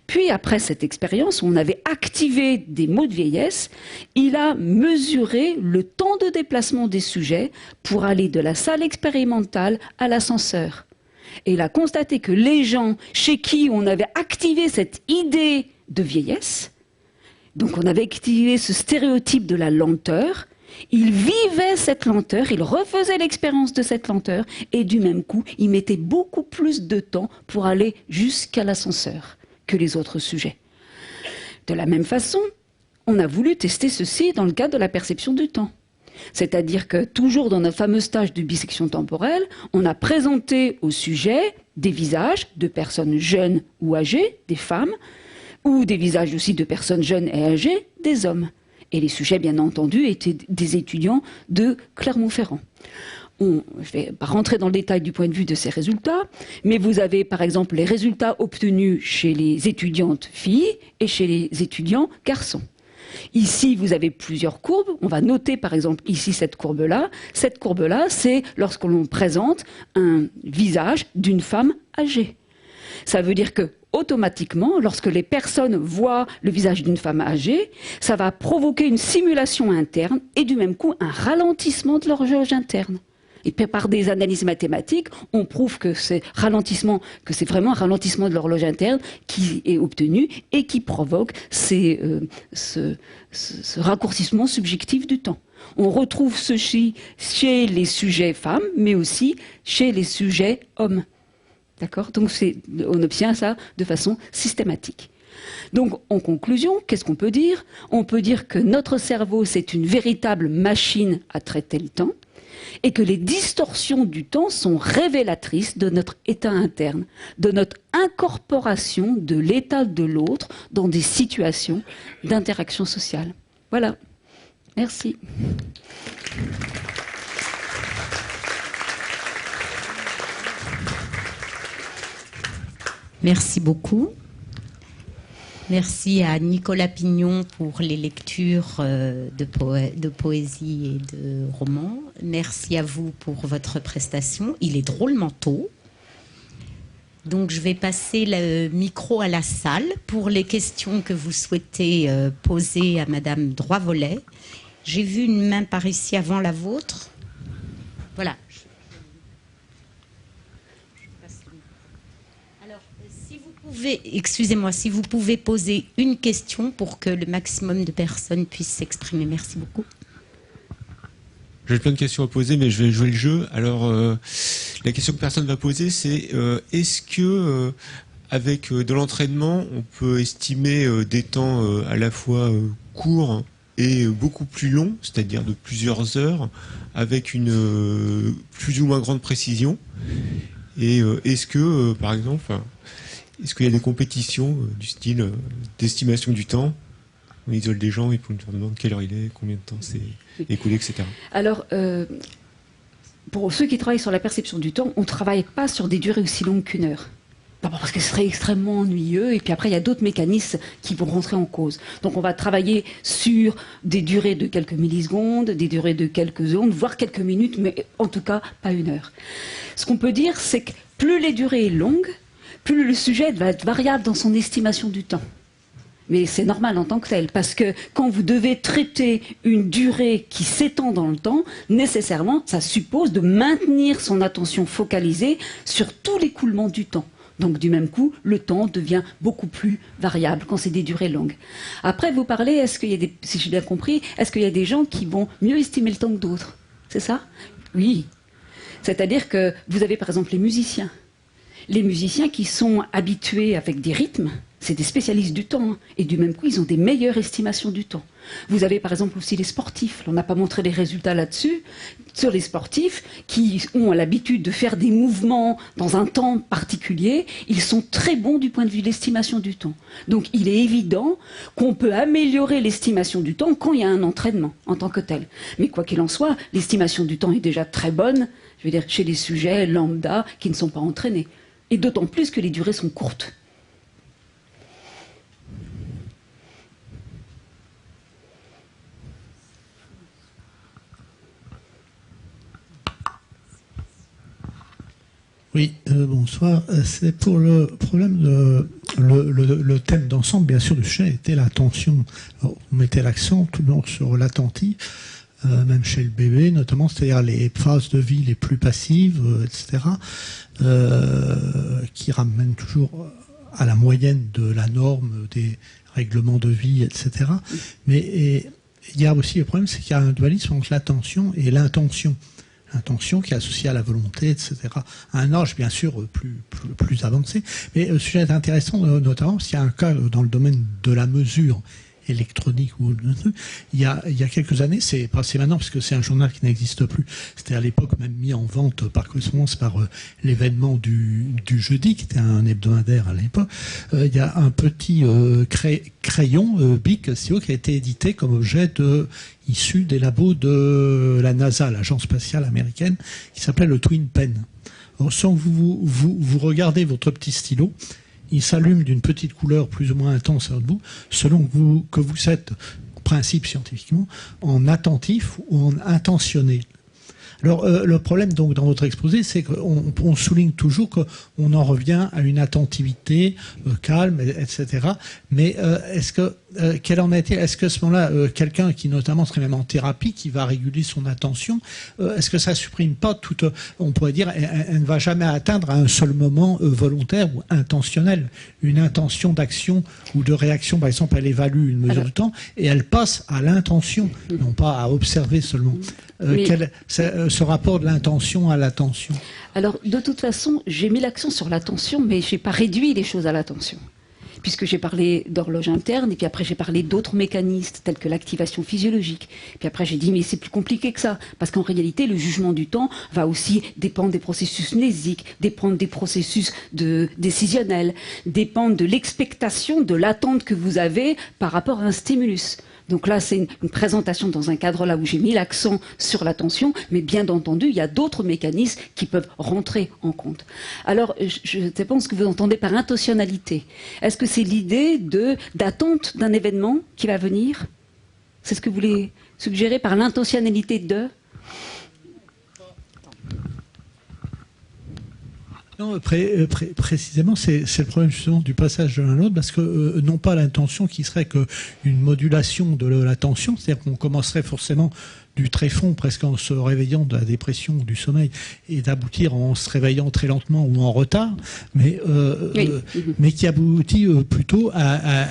Puis, après cette expérience, où on avait activé des mots de vieillesse, il a mesuré le temps de déplacement des sujets pour aller de la salle expérimentale à l'ascenseur. Et il a constaté que les gens chez qui on avait activé cette idée de vieillesse, donc on avait activé ce stéréotype de la lenteur, ils vivaient cette lenteur, ils refaisaient l'expérience de cette lenteur, et du même coup, ils mettaient beaucoup plus de temps pour aller jusqu'à l'ascenseur que les autres sujets. De la même façon, on a voulu tester ceci dans le cadre de la perception du temps. C'est-à-dire que, toujours dans notre fameuse tâche de dissection temporelle, on a présenté au sujet des visages de personnes jeunes ou âgées, des femmes, ou des visages aussi de personnes jeunes et âgées, des hommes. Et les sujets, bien entendu, étaient des étudiants de Clermont-Ferrand. Je ne vais pas rentrer dans le détail du point de vue de ces résultats, mais vous avez par exemple les résultats obtenus chez les étudiantes filles et chez les étudiants garçons. Ici, vous avez plusieurs courbes. On va noter par exemple ici cette courbe-là. Cette courbe-là, c'est lorsque l'on présente un visage d'une femme âgée. Ça veut dire que automatiquement, lorsque les personnes voient le visage d'une femme âgée, ça va provoquer une simulation interne et du même coup un ralentissement de l'horloge interne. Et par des analyses mathématiques, on prouve que c'est vraiment un ralentissement de l'horloge interne qui est obtenu et qui provoque ce raccourcissement subjectif du temps. On retrouve ceci chez les sujets femmes, mais aussi chez les sujets hommes. D'accord ? Donc on obtient ça de façon systématique. Donc, en conclusion, qu'est-ce qu'on peut dire? On peut dire que notre cerveau, c'est une véritable machine à traiter le temps, et que les distorsions du temps sont révélatrices de notre état interne, de notre incorporation de l'état de l'autre dans des situations d'interaction sociale. Voilà. Merci. Merci beaucoup. Merci à Nicolas Pignon pour les lectures de poésie et de romans. Merci à vous pour votre prestation. Il est drôlement tôt. Donc je vais passer le micro à la salle pour les questions que vous souhaitez poser à Madame Droit-Volet. J'ai vu une main par ici avant la vôtre. Voilà. Excusez-moi, si vous pouvez poser une question pour que le maximum de personnes puissent s'exprimer. Merci beaucoup. J'ai plein de questions à poser, mais je vais jouer le jeu. Alors, la question que personne ne va poser, c'est est-ce que, avec de l'entraînement, on peut estimer des temps à la fois courts et beaucoup plus longs, c'est-à-dire de plusieurs heures, avec une plus ou moins grande précision? Et est-ce que, par exemple... Est-ce qu'il y a des compétitions du style d'estimation du temps? On isole des gens et on leur demande quelle heure il est, combien de temps c'est écoulé, etc. Alors, pour ceux qui travaillent sur la perception du temps, on ne travaille pas sur des durées aussi longues qu'une heure. D'abord parce que ce serait extrêmement ennuyeux, et puis après il y a d'autres mécanismes qui vont rentrer en cause. Donc on va travailler sur des durées de quelques millisecondes, des durées de quelques secondes, voire quelques minutes, mais en tout cas pas une heure. Ce qu'on peut dire, c'est que plus les durées sont longues, plus le sujet va être variable dans son estimation du temps. Mais c'est normal en tant que tel, parce que quand vous devez traiter une durée qui s'étend dans le temps, nécessairement, ça suppose de maintenir son attention focalisée sur tout l'écoulement du temps. Donc du même coup, le temps devient beaucoup plus variable quand c'est des durées longues. Après, vous parlez, est-ce qu'il y a des, si j'ai bien compris, est-ce qu'il y a des gens qui vont mieux estimer le temps que d'autres? C'est ça? Oui. C'est-à-dire que vous avez par exemple les musiciens. Les musiciens qui sont habitués avec des rythmes, c'est des spécialistes du temps, hein, et du même coup, ils ont des meilleures estimations du temps. Vous avez par exemple aussi les sportifs, on n'a pas montré les résultats là-dessus, sur les sportifs qui ont l'habitude de faire des mouvements dans un temps particulier, ils sont très bons du point de vue de l'estimation du temps. Donc il est évident qu'on peut améliorer l'estimation du temps quand il y a un entraînement en tant que tel. Mais quoi qu'il en soit, l'estimation du temps est déjà très bonne, je veux dire, chez les sujets lambda qui ne sont pas entraînés. Et d'autant plus que les durées sont courtes. Oui, bonsoir. C'est pour le problème de le thème d'ensemble, bien sûr, du sujet était l'attention. On mettait l'accent tout le long sur l'attentif. Même chez le bébé, notamment, c'est-à-dire les phases de vie les plus passives, etc., qui ramènent toujours à la moyenne de la norme des règlements de vie, etc. Mais il y a aussi le problème, c'est qu'il y a un dualisme entre l'attention et l'intention. L'intention qui est associée à la volonté, etc. À un âge, bien sûr, plus avancé. Mais le sujet est intéressant, notamment s'il y a un cas dans le domaine de la mesure électronique ou il y a quelques années, c'est passé maintenant parce que c'est un journal qui n'existe plus. C'était à l'époque même mis en vente par correspondance par l'événement du jeudi, qui était un hebdomadaire à l'époque. Il y a un petit crayon Bic qui a été édité comme objet issu des labos de la NASA, l'agence spatiale américaine, qui s'appelait le Twin Pen. Alors, sans que vous regardez votre petit stylo, il s'allume d'une petite couleur plus ou moins intense à votre bout, selon que vous êtes, en principe scientifiquement, en attentif ou en intentionné. Alors, le problème donc dans votre exposé, c'est qu'on souligne toujours qu'on en revient à une attentivité calme, etc. Mais est-ce que quelle en est-il? Est-ce que à ce moment-là, quelqu'un qui notamment serait même en thérapie, qui va réguler son attention, est-ce que ça supprime pas toute, on pourrait dire, elle ne va jamais atteindre à un seul moment volontaire ou intentionnel, une intention d'action ou de réaction, par exemple, elle évalue une mesure de temps et elle passe à l'intention, non pas à observer seulement. Ce rapport de l'intention à l'attention. Alors, de toute façon, j'ai mis l'accent sur l'attention, mais je n'ai pas réduit les choses à l'attention. puisque j'ai parlé d'horloge interne, et puis après j'ai parlé d'autres mécanismes, tels que l'activation physiologique. Puis après j'ai dit, mais c'est plus compliqué que ça, parce qu'en réalité, le jugement du temps va aussi dépendre des processus mnésiques, dépendre des processus décisionnels, dépendre de l'expectation, de l'attente que vous avez par rapport à un stimulus. Donc là, c'est une présentation dans un cadre là où j'ai mis l'accent sur l'attention, mais bien entendu, il y a d'autres mécanismes qui peuvent rentrer en compte. Alors, je ne sais pas ce que vous entendez par intentionnalité. Est-ce que c'est l'idée d'attente d'un événement qui va venir? C'est ce que vous voulez suggérer par l'intentionnalité de? Non, précisément, c'est le problème justement du passage de l'un à l'autre, parce que non pas l'intention qui serait qu'une modulation de l'attention, c'est-à-dire qu'on commencerait forcément du tréfonds, presque en se réveillant de la dépression ou du sommeil, et d'aboutir en se réveillant très lentement ou en retard, mais qui aboutit plutôt à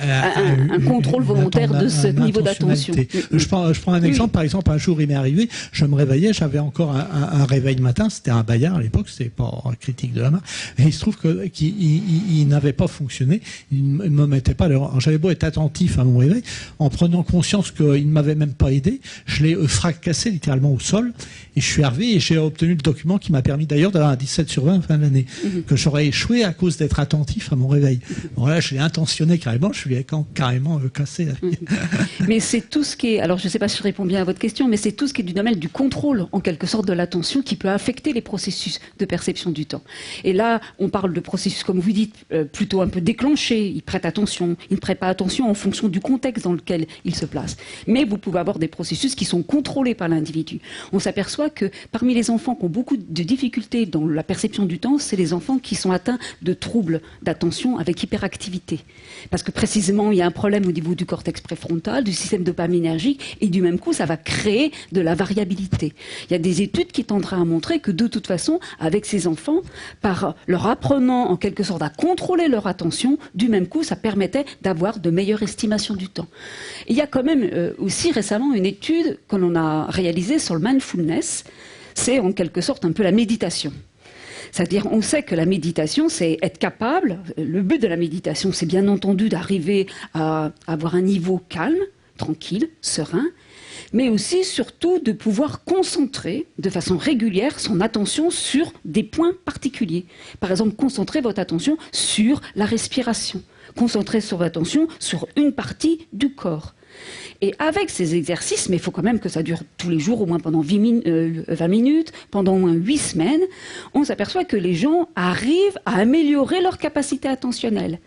un contrôle volontaire de ce niveau d'attention. Je prends un exemple, par exemple, un jour il m'est arrivé, je me réveillais, j'avais encore un réveil matin, c'était un Bayard à l'époque, c'était pas critique de la marque, et il se trouve qu'il n'avait pas fonctionné, il ne me mettait pas l'heure. J'avais beau être attentif à mon réveil, en prenant conscience qu'il ne m'avait même pas aidé, je l'ai fracassé littéralement au sol, et je suis arrivé et j'ai obtenu le document qui m'a permis d'ailleurs d'avoir un 17 sur 20 en fin de l'année, que j'aurais échoué à cause d'être attentif à mon réveil. Bon là, je l'ai intentionné carrément, je lui ai carrément cassé la vie. Mais c'est tout ce qui est, alors je ne sais pas si je réponds bien à votre question, mais c'est tout ce qui est du domaine du contrôle, en quelque sorte, de l'attention, qui peut affecter les processus de perception du temps. Et là, on parle de processus, comme vous dites, plutôt un peu déclenchés. Ils prêtent attention, ils ne prêtent pas attention en fonction du contexte dans lequel ils se placent. Mais vous pouvez avoir des processus qui sont contrôlés par l'individu. On s'aperçoit que parmi les enfants qui ont beaucoup de difficultés dans la perception du temps, c'est les enfants qui sont atteints de troubles d'attention avec hyperactivité. Parce que précisément, il y a un problème au niveau du cortex préfrontal, du système dopaminergique, et du même coup, ça va créer de la variabilité. Il y a des études qui tendraient à montrer que de toute façon, avec ces enfants, par leur apprenant en quelque sorte à contrôler leur attention, du même coup, ça permettait d'avoir de meilleures estimations du temps. Il y a quand même aussi récemment une étude que l'on a réalisée sur le mindfulness, c'est en quelque sorte un peu la méditation. C'est-à-dire, on sait que la méditation, c'est être capable, le but de la méditation, c'est bien entendu d'arriver à avoir un niveau calme, tranquille, serein, mais aussi, surtout, de pouvoir concentrer de façon régulière son attention sur des points particuliers. Par exemple, concentrer votre attention sur la respiration, concentrer votre attention sur une partie du corps. Et avec ces exercices, mais il faut quand même que ça dure tous les jours, au moins pendant 20 minutes, pendant au moins 8 semaines, on s'aperçoit que les gens arrivent à améliorer leur capacité attentionnelle.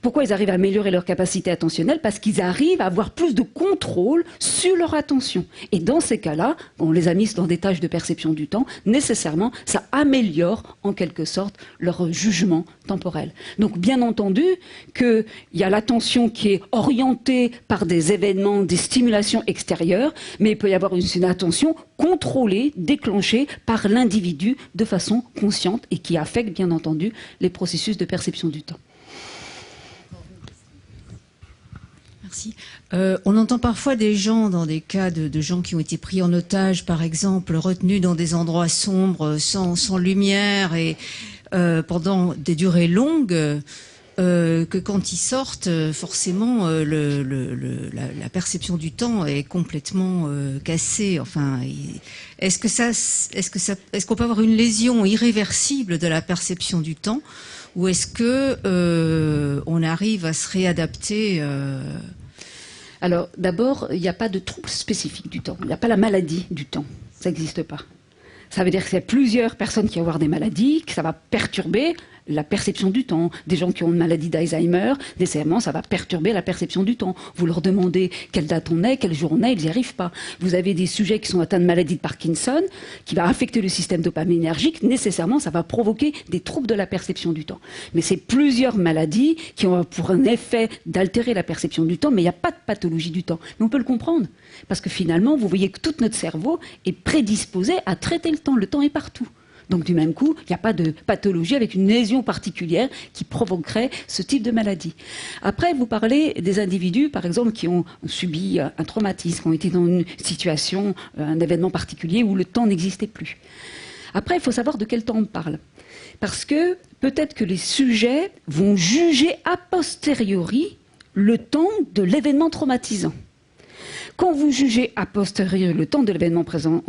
Pourquoi ils arrivent à améliorer leur capacité attentionnelle? Parce qu'ils arrivent à avoir plus de contrôle sur leur attention. Et dans ces cas-là, on les a mis dans des tâches de perception du temps, nécessairement, ça améliore en quelque sorte leur jugement temporel. Donc bien entendu qu'il y a l'attention qui est orientée par des événements, des stimulations extérieures, mais il peut y avoir une attention contrôlée, déclenchée par l'individu de façon consciente et qui affecte bien entendu les processus de perception du temps. Merci. On entend parfois des gens, dans des cas de gens qui ont été pris en otage, par exemple, retenus dans des endroits sombres, sans lumière et pendant des durées longues, que quand ils sortent, forcément, la perception du temps est complètement cassée. Enfin, est-ce qu'on peut avoir une lésion irréversible de la perception du temps, ou est-ce que on arrive à se réadapter Alors, d'abord, il n'y a pas de trouble spécifique du temps. Il n'y a pas la maladie du temps. Ça n'existe pas. Ça veut dire qu'il y a plusieurs personnes qui vont avoir des maladies, que ça va perturber la perception du temps. Des gens qui ont une maladie d'Alzheimer, nécessairement, ça va perturber la perception du temps. Vous leur demandez quelle date on est, quel jour on est, ils n'y arrivent pas. Vous avez des sujets qui sont atteints de maladie de Parkinson, qui va affecter le système dopaminergique, nécessairement, ça va provoquer des troubles de la perception du temps. Mais c'est plusieurs maladies qui ont pour un effet d'altérer la perception du temps, mais il n'y a pas de pathologie du temps. Mais on peut le comprendre, parce que finalement, vous voyez que tout notre cerveau est prédisposé à traiter le temps. Le temps est partout. Donc du même coup, il n'y a pas de pathologie avec une lésion particulière qui provoquerait ce type de maladie. Après, vous parlez des individus, par exemple, qui ont subi un traumatisme, qui ont été dans une situation, un événement particulier où le temps n'existait plus. Après, il faut savoir de quel temps on parle. Parce que peut-être que les sujets vont juger a posteriori le temps de l'événement traumatisant. Quand vous jugez a posteriori le temps de l'événement présent,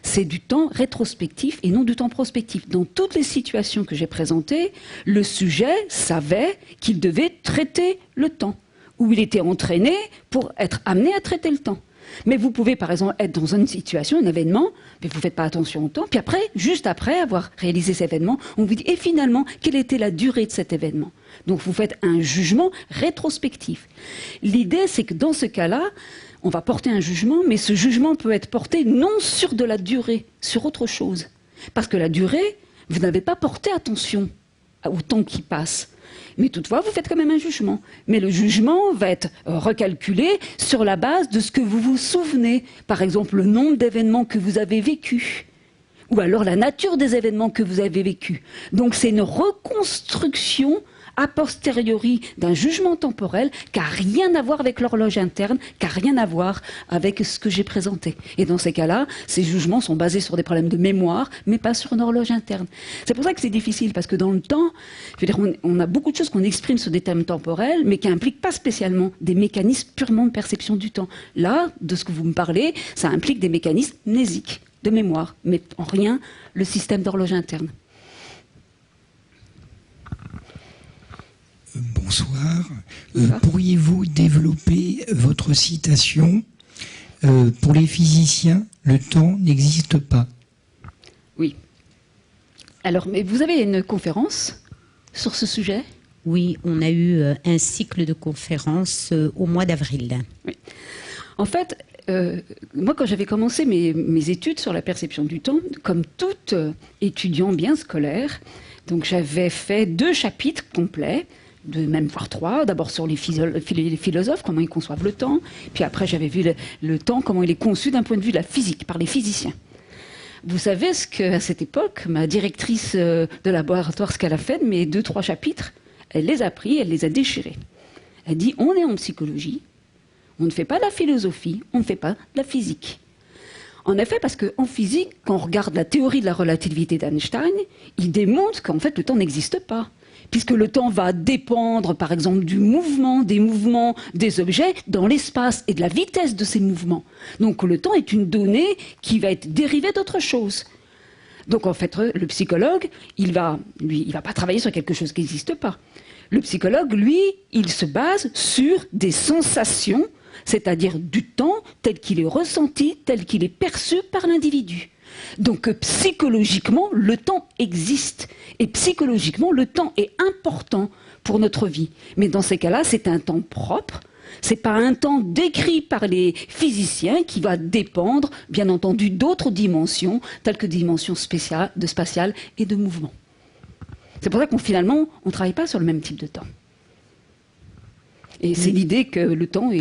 c'est du temps rétrospectif et non du temps prospectif. Dans toutes les situations que j'ai présentées, le sujet savait qu'il devait traiter le temps, ou il était entraîné pour être amené à traiter le temps. Mais vous pouvez, par exemple, être dans une situation, un événement, mais vous ne faites pas attention au temps, puis après, juste après avoir réalisé cet événement, on vous dit, et finalement, quelle était la durée de cet événement? Donc vous faites un jugement rétrospectif. L'idée, c'est que dans ce cas-là, on va porter un jugement, mais ce jugement peut être porté non sur de la durée, sur autre chose. Parce que la durée, vous n'avez pas porté attention au temps qui passe. Mais toutefois, vous faites quand même un jugement. Mais le jugement va être recalculé sur la base de ce que vous vous souvenez. Par exemple, le nombre d'événements que vous avez vécus. Ou alors la nature des événements que vous avez vécus. Donc c'est une reconstruction a posteriori d'un jugement temporel qui n'a rien à voir avec l'horloge interne, qui n'a rien à voir avec ce que j'ai présenté. Et dans ces cas-là, ces jugements sont basés sur des problèmes de mémoire, mais pas sur une horloge interne. C'est pour ça que c'est difficile, parce que dans le temps, je veux dire, on a beaucoup de choses qu'on exprime sur des thèmes temporels, mais qui n'impliquent pas spécialement des mécanismes purement de perception du temps. Là, de ce que vous me parlez, ça implique des mécanismes mnésiques, de mémoire, mais en rien le système d'horloge interne. Bonsoir. Pourriez-vous développer votre citation pour les physiciens, le temps n'existe pas. Oui. Alors, mais vous avez une conférence sur ce sujet ? Oui, on a eu un cycle de conférences au mois d'avril. Oui. En fait, moi, quand j'avais commencé mes études sur la perception du temps, comme tout étudiant bien scolaire, donc j'avais fait 2 chapitres complets, même voire 3, d'abord sur les philosophes, comment ils conçoivent le temps, puis après j'avais vu le temps, comment il est conçu d'un point de vue de la physique, par les physiciens. Vous savez ce qu'à cette époque, ma directrice de laboratoire, ce qu'elle a fait de mes 2-3 chapitres, elle les a pris, elle les a déchirés. Elle dit, on est en psychologie, on ne fait pas de la philosophie, on ne fait pas de la physique. En effet, parce qu'en physique, quand on regarde la théorie de la relativité d'Einstein, il démontre qu'en fait le temps n'existe pas. Puisque le temps va dépendre, par exemple, du mouvement des objets dans l'espace et de la vitesse de ces mouvements. Donc le temps est une donnée qui va être dérivée d'autre chose. Donc en fait, le psychologue, il va pas travailler sur quelque chose qui n'existe pas. Le psychologue, lui, il se base sur des sensations, c'est-à-dire du temps tel qu'il est ressenti, tel qu'il est perçu par l'individu. Donc psychologiquement, le temps existe. Et psychologiquement, le temps est important pour notre vie. Mais dans ces cas-là, c'est un temps propre. Ce n'est pas un temps décrit par les physiciens qui va dépendre, bien entendu, d'autres dimensions, telles que dimensions spatiales et de mouvement. C'est pour ça qu'on finalement, on ne travaille pas sur le même type de temps. Et c'est l'idée que le temps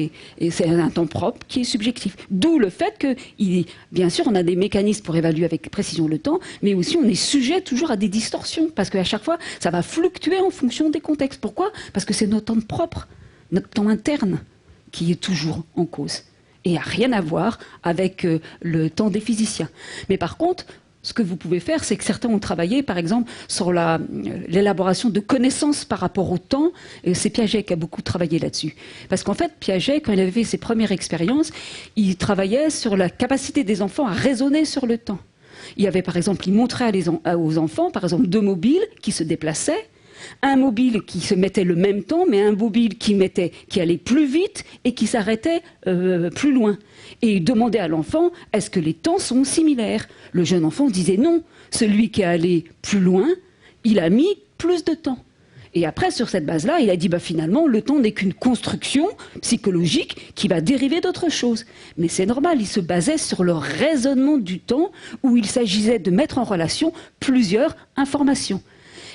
c'est un temps propre qui est subjectif. D'où le fait que, bien sûr, on a des mécanismes pour évaluer avec précision le temps, mais aussi on est sujet toujours à des distorsions, parce qu'à chaque fois, ça va fluctuer en fonction des contextes. Pourquoi ? Parce que c'est notre temps propre, notre temps interne, qui est toujours en cause. Et n'a rien à voir avec le temps des physiciens. Mais par contre, ce que vous pouvez faire, c'est que certains ont travaillé, par exemple, sur l'élaboration de connaissances par rapport au temps. Et c'est Piaget qui a beaucoup travaillé là-dessus. Parce qu'en fait, Piaget, quand il avait fait ses premières expériences, il travaillait sur la capacité des enfants à raisonner sur le temps. Il y avait, par exemple, il montrait aux enfants, par exemple, 2 mobiles qui se déplaçaient, un mobile qui se mettait le même temps, mais un mobile qui allait plus vite et qui s'arrêtait plus loin. Et il demandait à l'enfant, est-ce que les temps sont similaires ? Le jeune enfant disait non. Celui qui est allé plus loin, il a mis plus de temps. Et après, sur cette base-là, il a dit, finalement, le temps n'est qu'une construction psychologique qui va dériver d'autre chose. Mais c'est normal, il se basait sur le raisonnement du temps où il s'agissait de mettre en relation plusieurs informations.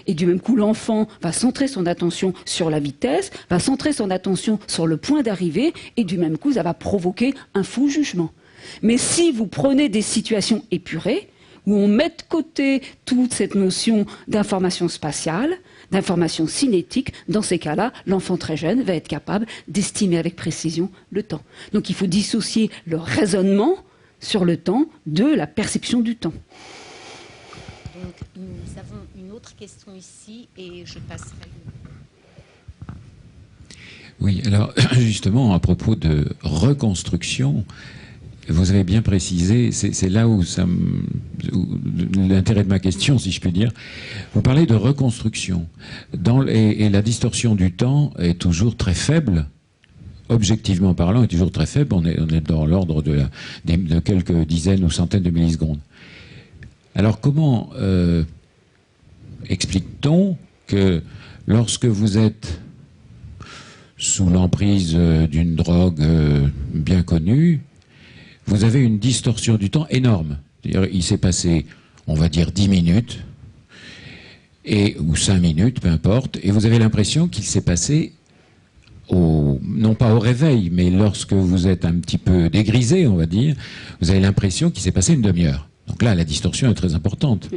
Et du même coup, l'enfant va centrer son attention sur la vitesse, va centrer son attention sur le point d'arrivée, et du même coup, ça va provoquer un faux jugement. Mais si vous prenez des situations épurées, où on met de côté toute cette notion d'information spatiale, d'information cinétique, dans ces cas-là, l'enfant très jeune va être capable d'estimer avec précision le temps. Donc il faut dissocier le raisonnement sur le temps de la perception du temps. Donc, nous avons une autre question ici et je passerai. Oui, alors justement, à propos de reconstruction, vous avez bien précisé, c'est là où l'intérêt de ma question, si je puis dire. Vous parlez de reconstruction. Et la distorsion du temps est toujours très faible. Objectivement parlant, est toujours très faible. On est dans l'ordre de quelques dizaines ou centaines de millisecondes. Alors comment explique-t-on que lorsque vous êtes sous l'emprise d'une drogue bien connue, vous avez une distorsion du temps énorme. C'est-à-dire, il s'est passé, on va dire, 10 minutes, ou 5 minutes, peu importe, et vous avez l'impression qu'il s'est passé, non pas au réveil, mais lorsque vous êtes un petit peu dégrisé, on va dire, vous avez l'impression qu'il s'est passé une demi-heure. Donc là, la distorsion est très importante.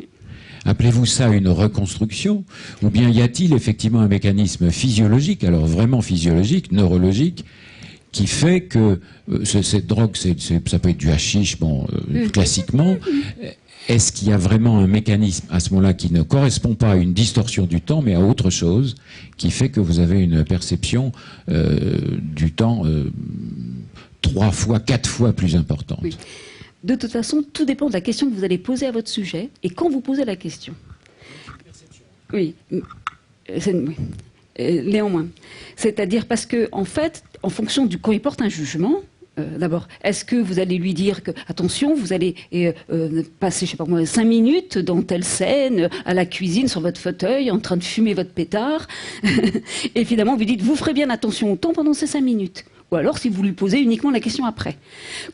Appelez-vous ça une reconstruction? Ou bien y a-t-il effectivement un mécanisme physiologique, alors vraiment physiologique, neurologique, qui fait que cette drogue, ça peut être du hashish, classiquement. Est-ce qu'il y a vraiment un mécanisme à ce moment-là qui ne correspond pas à une distorsion du temps, mais à autre chose, qui fait que vous avez une perception du temps 3 fois, 4 fois plus importante? Oui. De toute façon, tout dépend de la question que vous allez poser à votre sujet et quand vous posez la question. Oui. Oui. Néanmoins. C'est-à-dire parce que, en fait, en fonction quand il porte un jugement, d'abord, est-ce que vous allez lui dire que, attention, vous allez passer, je sais pas moi, 5 minutes dans telle scène, à la cuisine, sur votre fauteuil, en train de fumer votre pétard, et finalement, vous dites, vous ferez bien attention au temps pendant ces 5 minutes. Ou alors si vous lui posez uniquement la question après.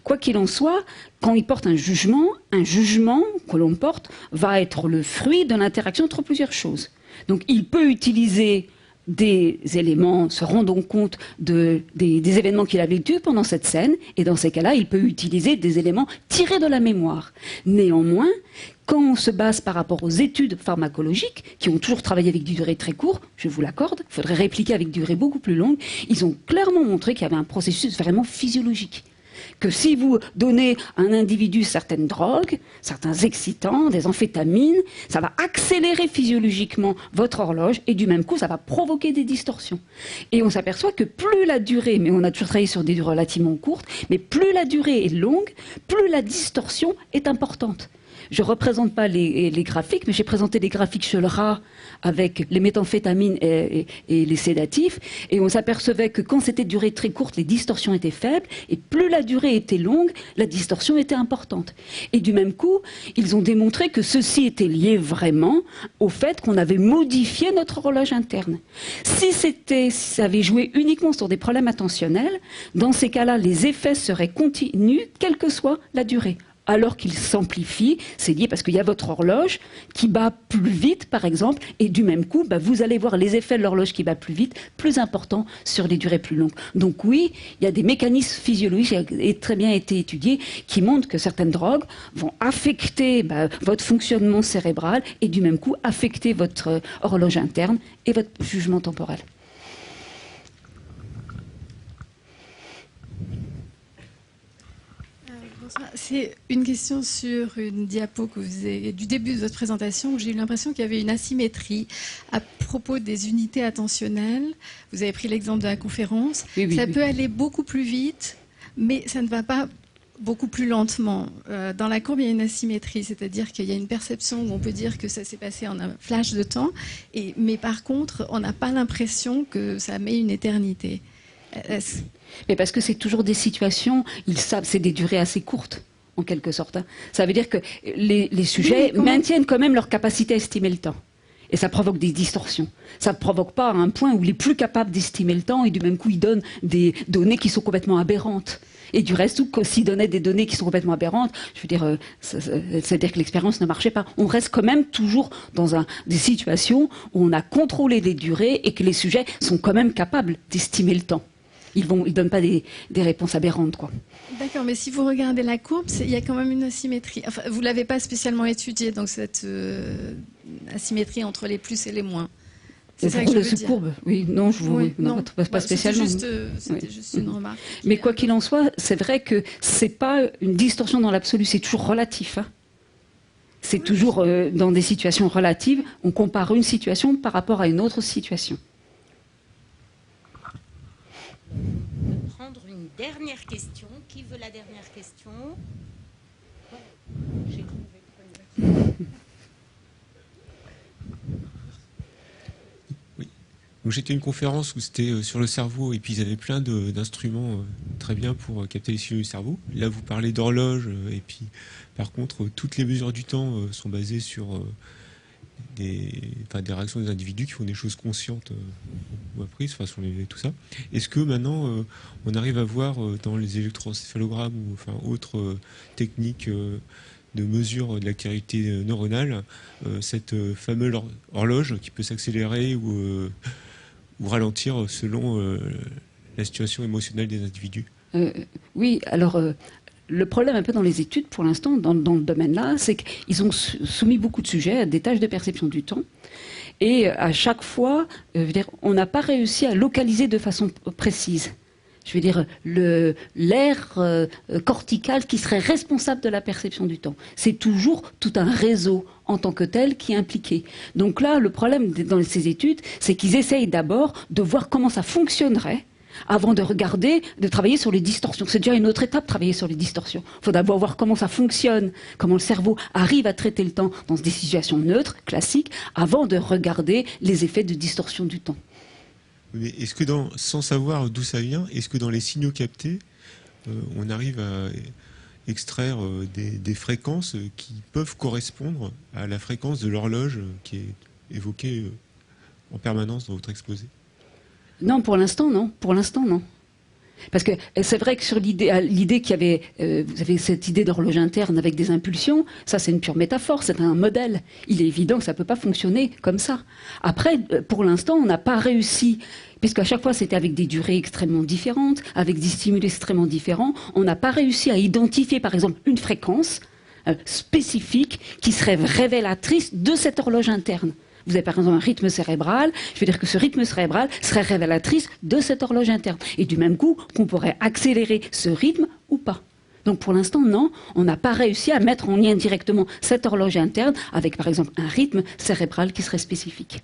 Quoi qu'il en soit, quand il porte un jugement que l'on porte va être le fruit de l'interaction entre plusieurs choses. Donc il peut utiliser des éléments, se rendant compte des événements qu'il a vécus pendant cette scène, et dans ces cas-là, il peut utiliser des éléments tirés de la mémoire. Néanmoins, quand on se base par rapport aux études pharmacologiques, qui ont toujours travaillé avec des durées très courtes, je vous l'accorde, il faudrait répliquer avec des durées beaucoup plus longues, ils ont clairement montré qu'il y avait un processus vraiment physiologique. Que si vous donnez à un individu certaines drogues, certains excitants, des amphétamines, ça va accélérer physiologiquement votre horloge et du même coup, ça va provoquer des distorsions. Et on s'aperçoit que plus la durée, mais on a toujours travaillé sur des durées relativement courtes, mais plus la durée est longue, plus la distorsion est importante. Je ne représente pas les graphiques, mais j'ai présenté des graphiques chez le rat avec les méthamphétamines et les sédatifs. Et on s'apercevait que quand c'était durée très courte, les distorsions étaient faibles. Et plus la durée était longue, la distorsion était importante. Et du même coup, ils ont démontré que ceci était lié vraiment au fait qu'on avait modifié notre horloge interne. Si ça avait joué uniquement sur des problèmes attentionnels, dans ces cas-là, les effets seraient continus, quelle que soit la durée. Alors qu'il s'amplifie, c'est lié parce qu'il y a votre horloge qui bat plus vite, par exemple, et du même coup, vous allez voir les effets de l'horloge qui bat plus vite, plus importants sur les durées plus longues. Donc oui, il y a des mécanismes physiologiques qui ont très bien été étudiés qui montrent que certaines drogues vont affecter votre fonctionnement cérébral et du même coup affecter votre horloge interne et votre jugement temporel. C'est une question sur une diapo que vous avez, du début de votre présentation, où j'ai eu l'impression qu'il y avait une asymétrie à propos des unités attentionnelles. Vous avez pris l'exemple de la conférence. Oui, ça peut aller beaucoup plus vite, mais ça ne va pas beaucoup plus lentement. Dans la courbe, il y a une asymétrie, c'est-à-dire qu'il y a une perception où on peut dire que ça s'est passé en un flash de temps, mais par contre, on n'a pas l'impression que ça met une éternité. Mais parce que c'est toujours des situations, ils savent, c'est des durées assez courtes, en quelque sorte. Ça veut dire que les sujets maintiennent quand même leur capacité à estimer le temps. Et ça provoque des distorsions. Ça ne provoque pas à un point où il est plus capable d'estimer le temps et du même coup il donne des données qui sont complètement aberrantes. Et du reste, s'il donnait des données qui sont complètement aberrantes, je veux dire, c'est-à-dire que l'expérience ne marchait pas. On reste quand même toujours dans des situations où on a contrôlé les durées et que les sujets sont quand même capables d'estimer le temps. Ils donnent pas des réponses aberrantes, quoi. D'accord, mais si vous regardez la courbe, il y a quand même une asymétrie. Enfin, vous l'avez pas spécialement étudiée, donc cette asymétrie entre les plus et les moins. C'est ça que je veux dire. Courbe, oui, non, pas spécialement. C'était juste une remarque. Mais quoi qu'il en soit, c'est vrai que c'est pas une distorsion dans l'absolu, c'est toujours relatif. Hein. C'est toujours dans des situations relatives, on compare une situation par rapport à une autre situation. On peut prendre une dernière question. Qui veut la dernière question? J'ai trouvé. Oui. Donc j'étais à une conférence où c'était sur le cerveau et puis ils avaient plein d'instruments très bien pour capter les signaux du cerveau. Là vous parlez d'horloge et puis par contre toutes les mesures du temps sont basées sur des réactions des individus qui font des choses conscientes ou apprises, enfin sur tout ça. Est-ce que maintenant on arrive à voir dans les électroencéphalogrammes ou autres techniques de mesure de l'activité neuronale cette fameuse horloge qui peut s'accélérer ou ralentir selon la situation émotionnelle des individus? Oui, alors le problème un peu dans les études pour l'instant, dans le domaine-là, c'est qu'ils ont soumis beaucoup de sujets à des tâches de perception du temps. Et à chaque fois, on n'a pas réussi à localiser de façon précise. Je veux dire, l'aire corticale qui serait responsable de la perception du temps. C'est toujours tout un réseau en tant que tel qui est impliqué. Donc là, le problème dans ces études, c'est qu'ils essayent d'abord de voir comment ça fonctionnerait avant de regarder, de travailler sur les distorsions. C'est déjà une autre étape, travailler sur les distorsions. Il faut d'abord voir comment ça fonctionne, comment le cerveau arrive à traiter le temps dans des situations neutres, classiques, avant de regarder les effets de distorsion du temps. Mais est-ce que sans savoir d'où ça vient, est-ce que dans les signaux captés, on arrive à extraire des fréquences qui peuvent correspondre à la fréquence de l'horloge qui est évoquée en permanence dans votre exposé? Non, pour l'instant, non. Pour l'instant, non. Parce que c'est vrai que sur l'idée qu'il y avait, vous avez cette idée d'horloge interne avec des impulsions, ça c'est une pure métaphore, c'est un modèle. Il est évident que ça ne peut pas fonctionner comme ça. Après, pour l'instant, on n'a pas réussi, puisqu'à chaque fois c'était avec des durées extrêmement différentes, avec des stimuli extrêmement différents, on n'a pas réussi à identifier par exemple une fréquence spécifique qui serait révélatrice de cette horloge interne. Vous avez par exemple un rythme cérébral, je veux dire que ce rythme cérébral serait révélatrice de cette horloge interne. Et du même coup, qu'on pourrait accélérer ce rythme ou pas. Donc pour l'instant, non, on n'a pas réussi à mettre en lien directement cette horloge interne avec par exemple un rythme cérébral qui serait spécifique.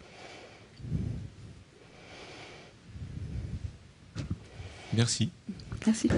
Merci. Merci.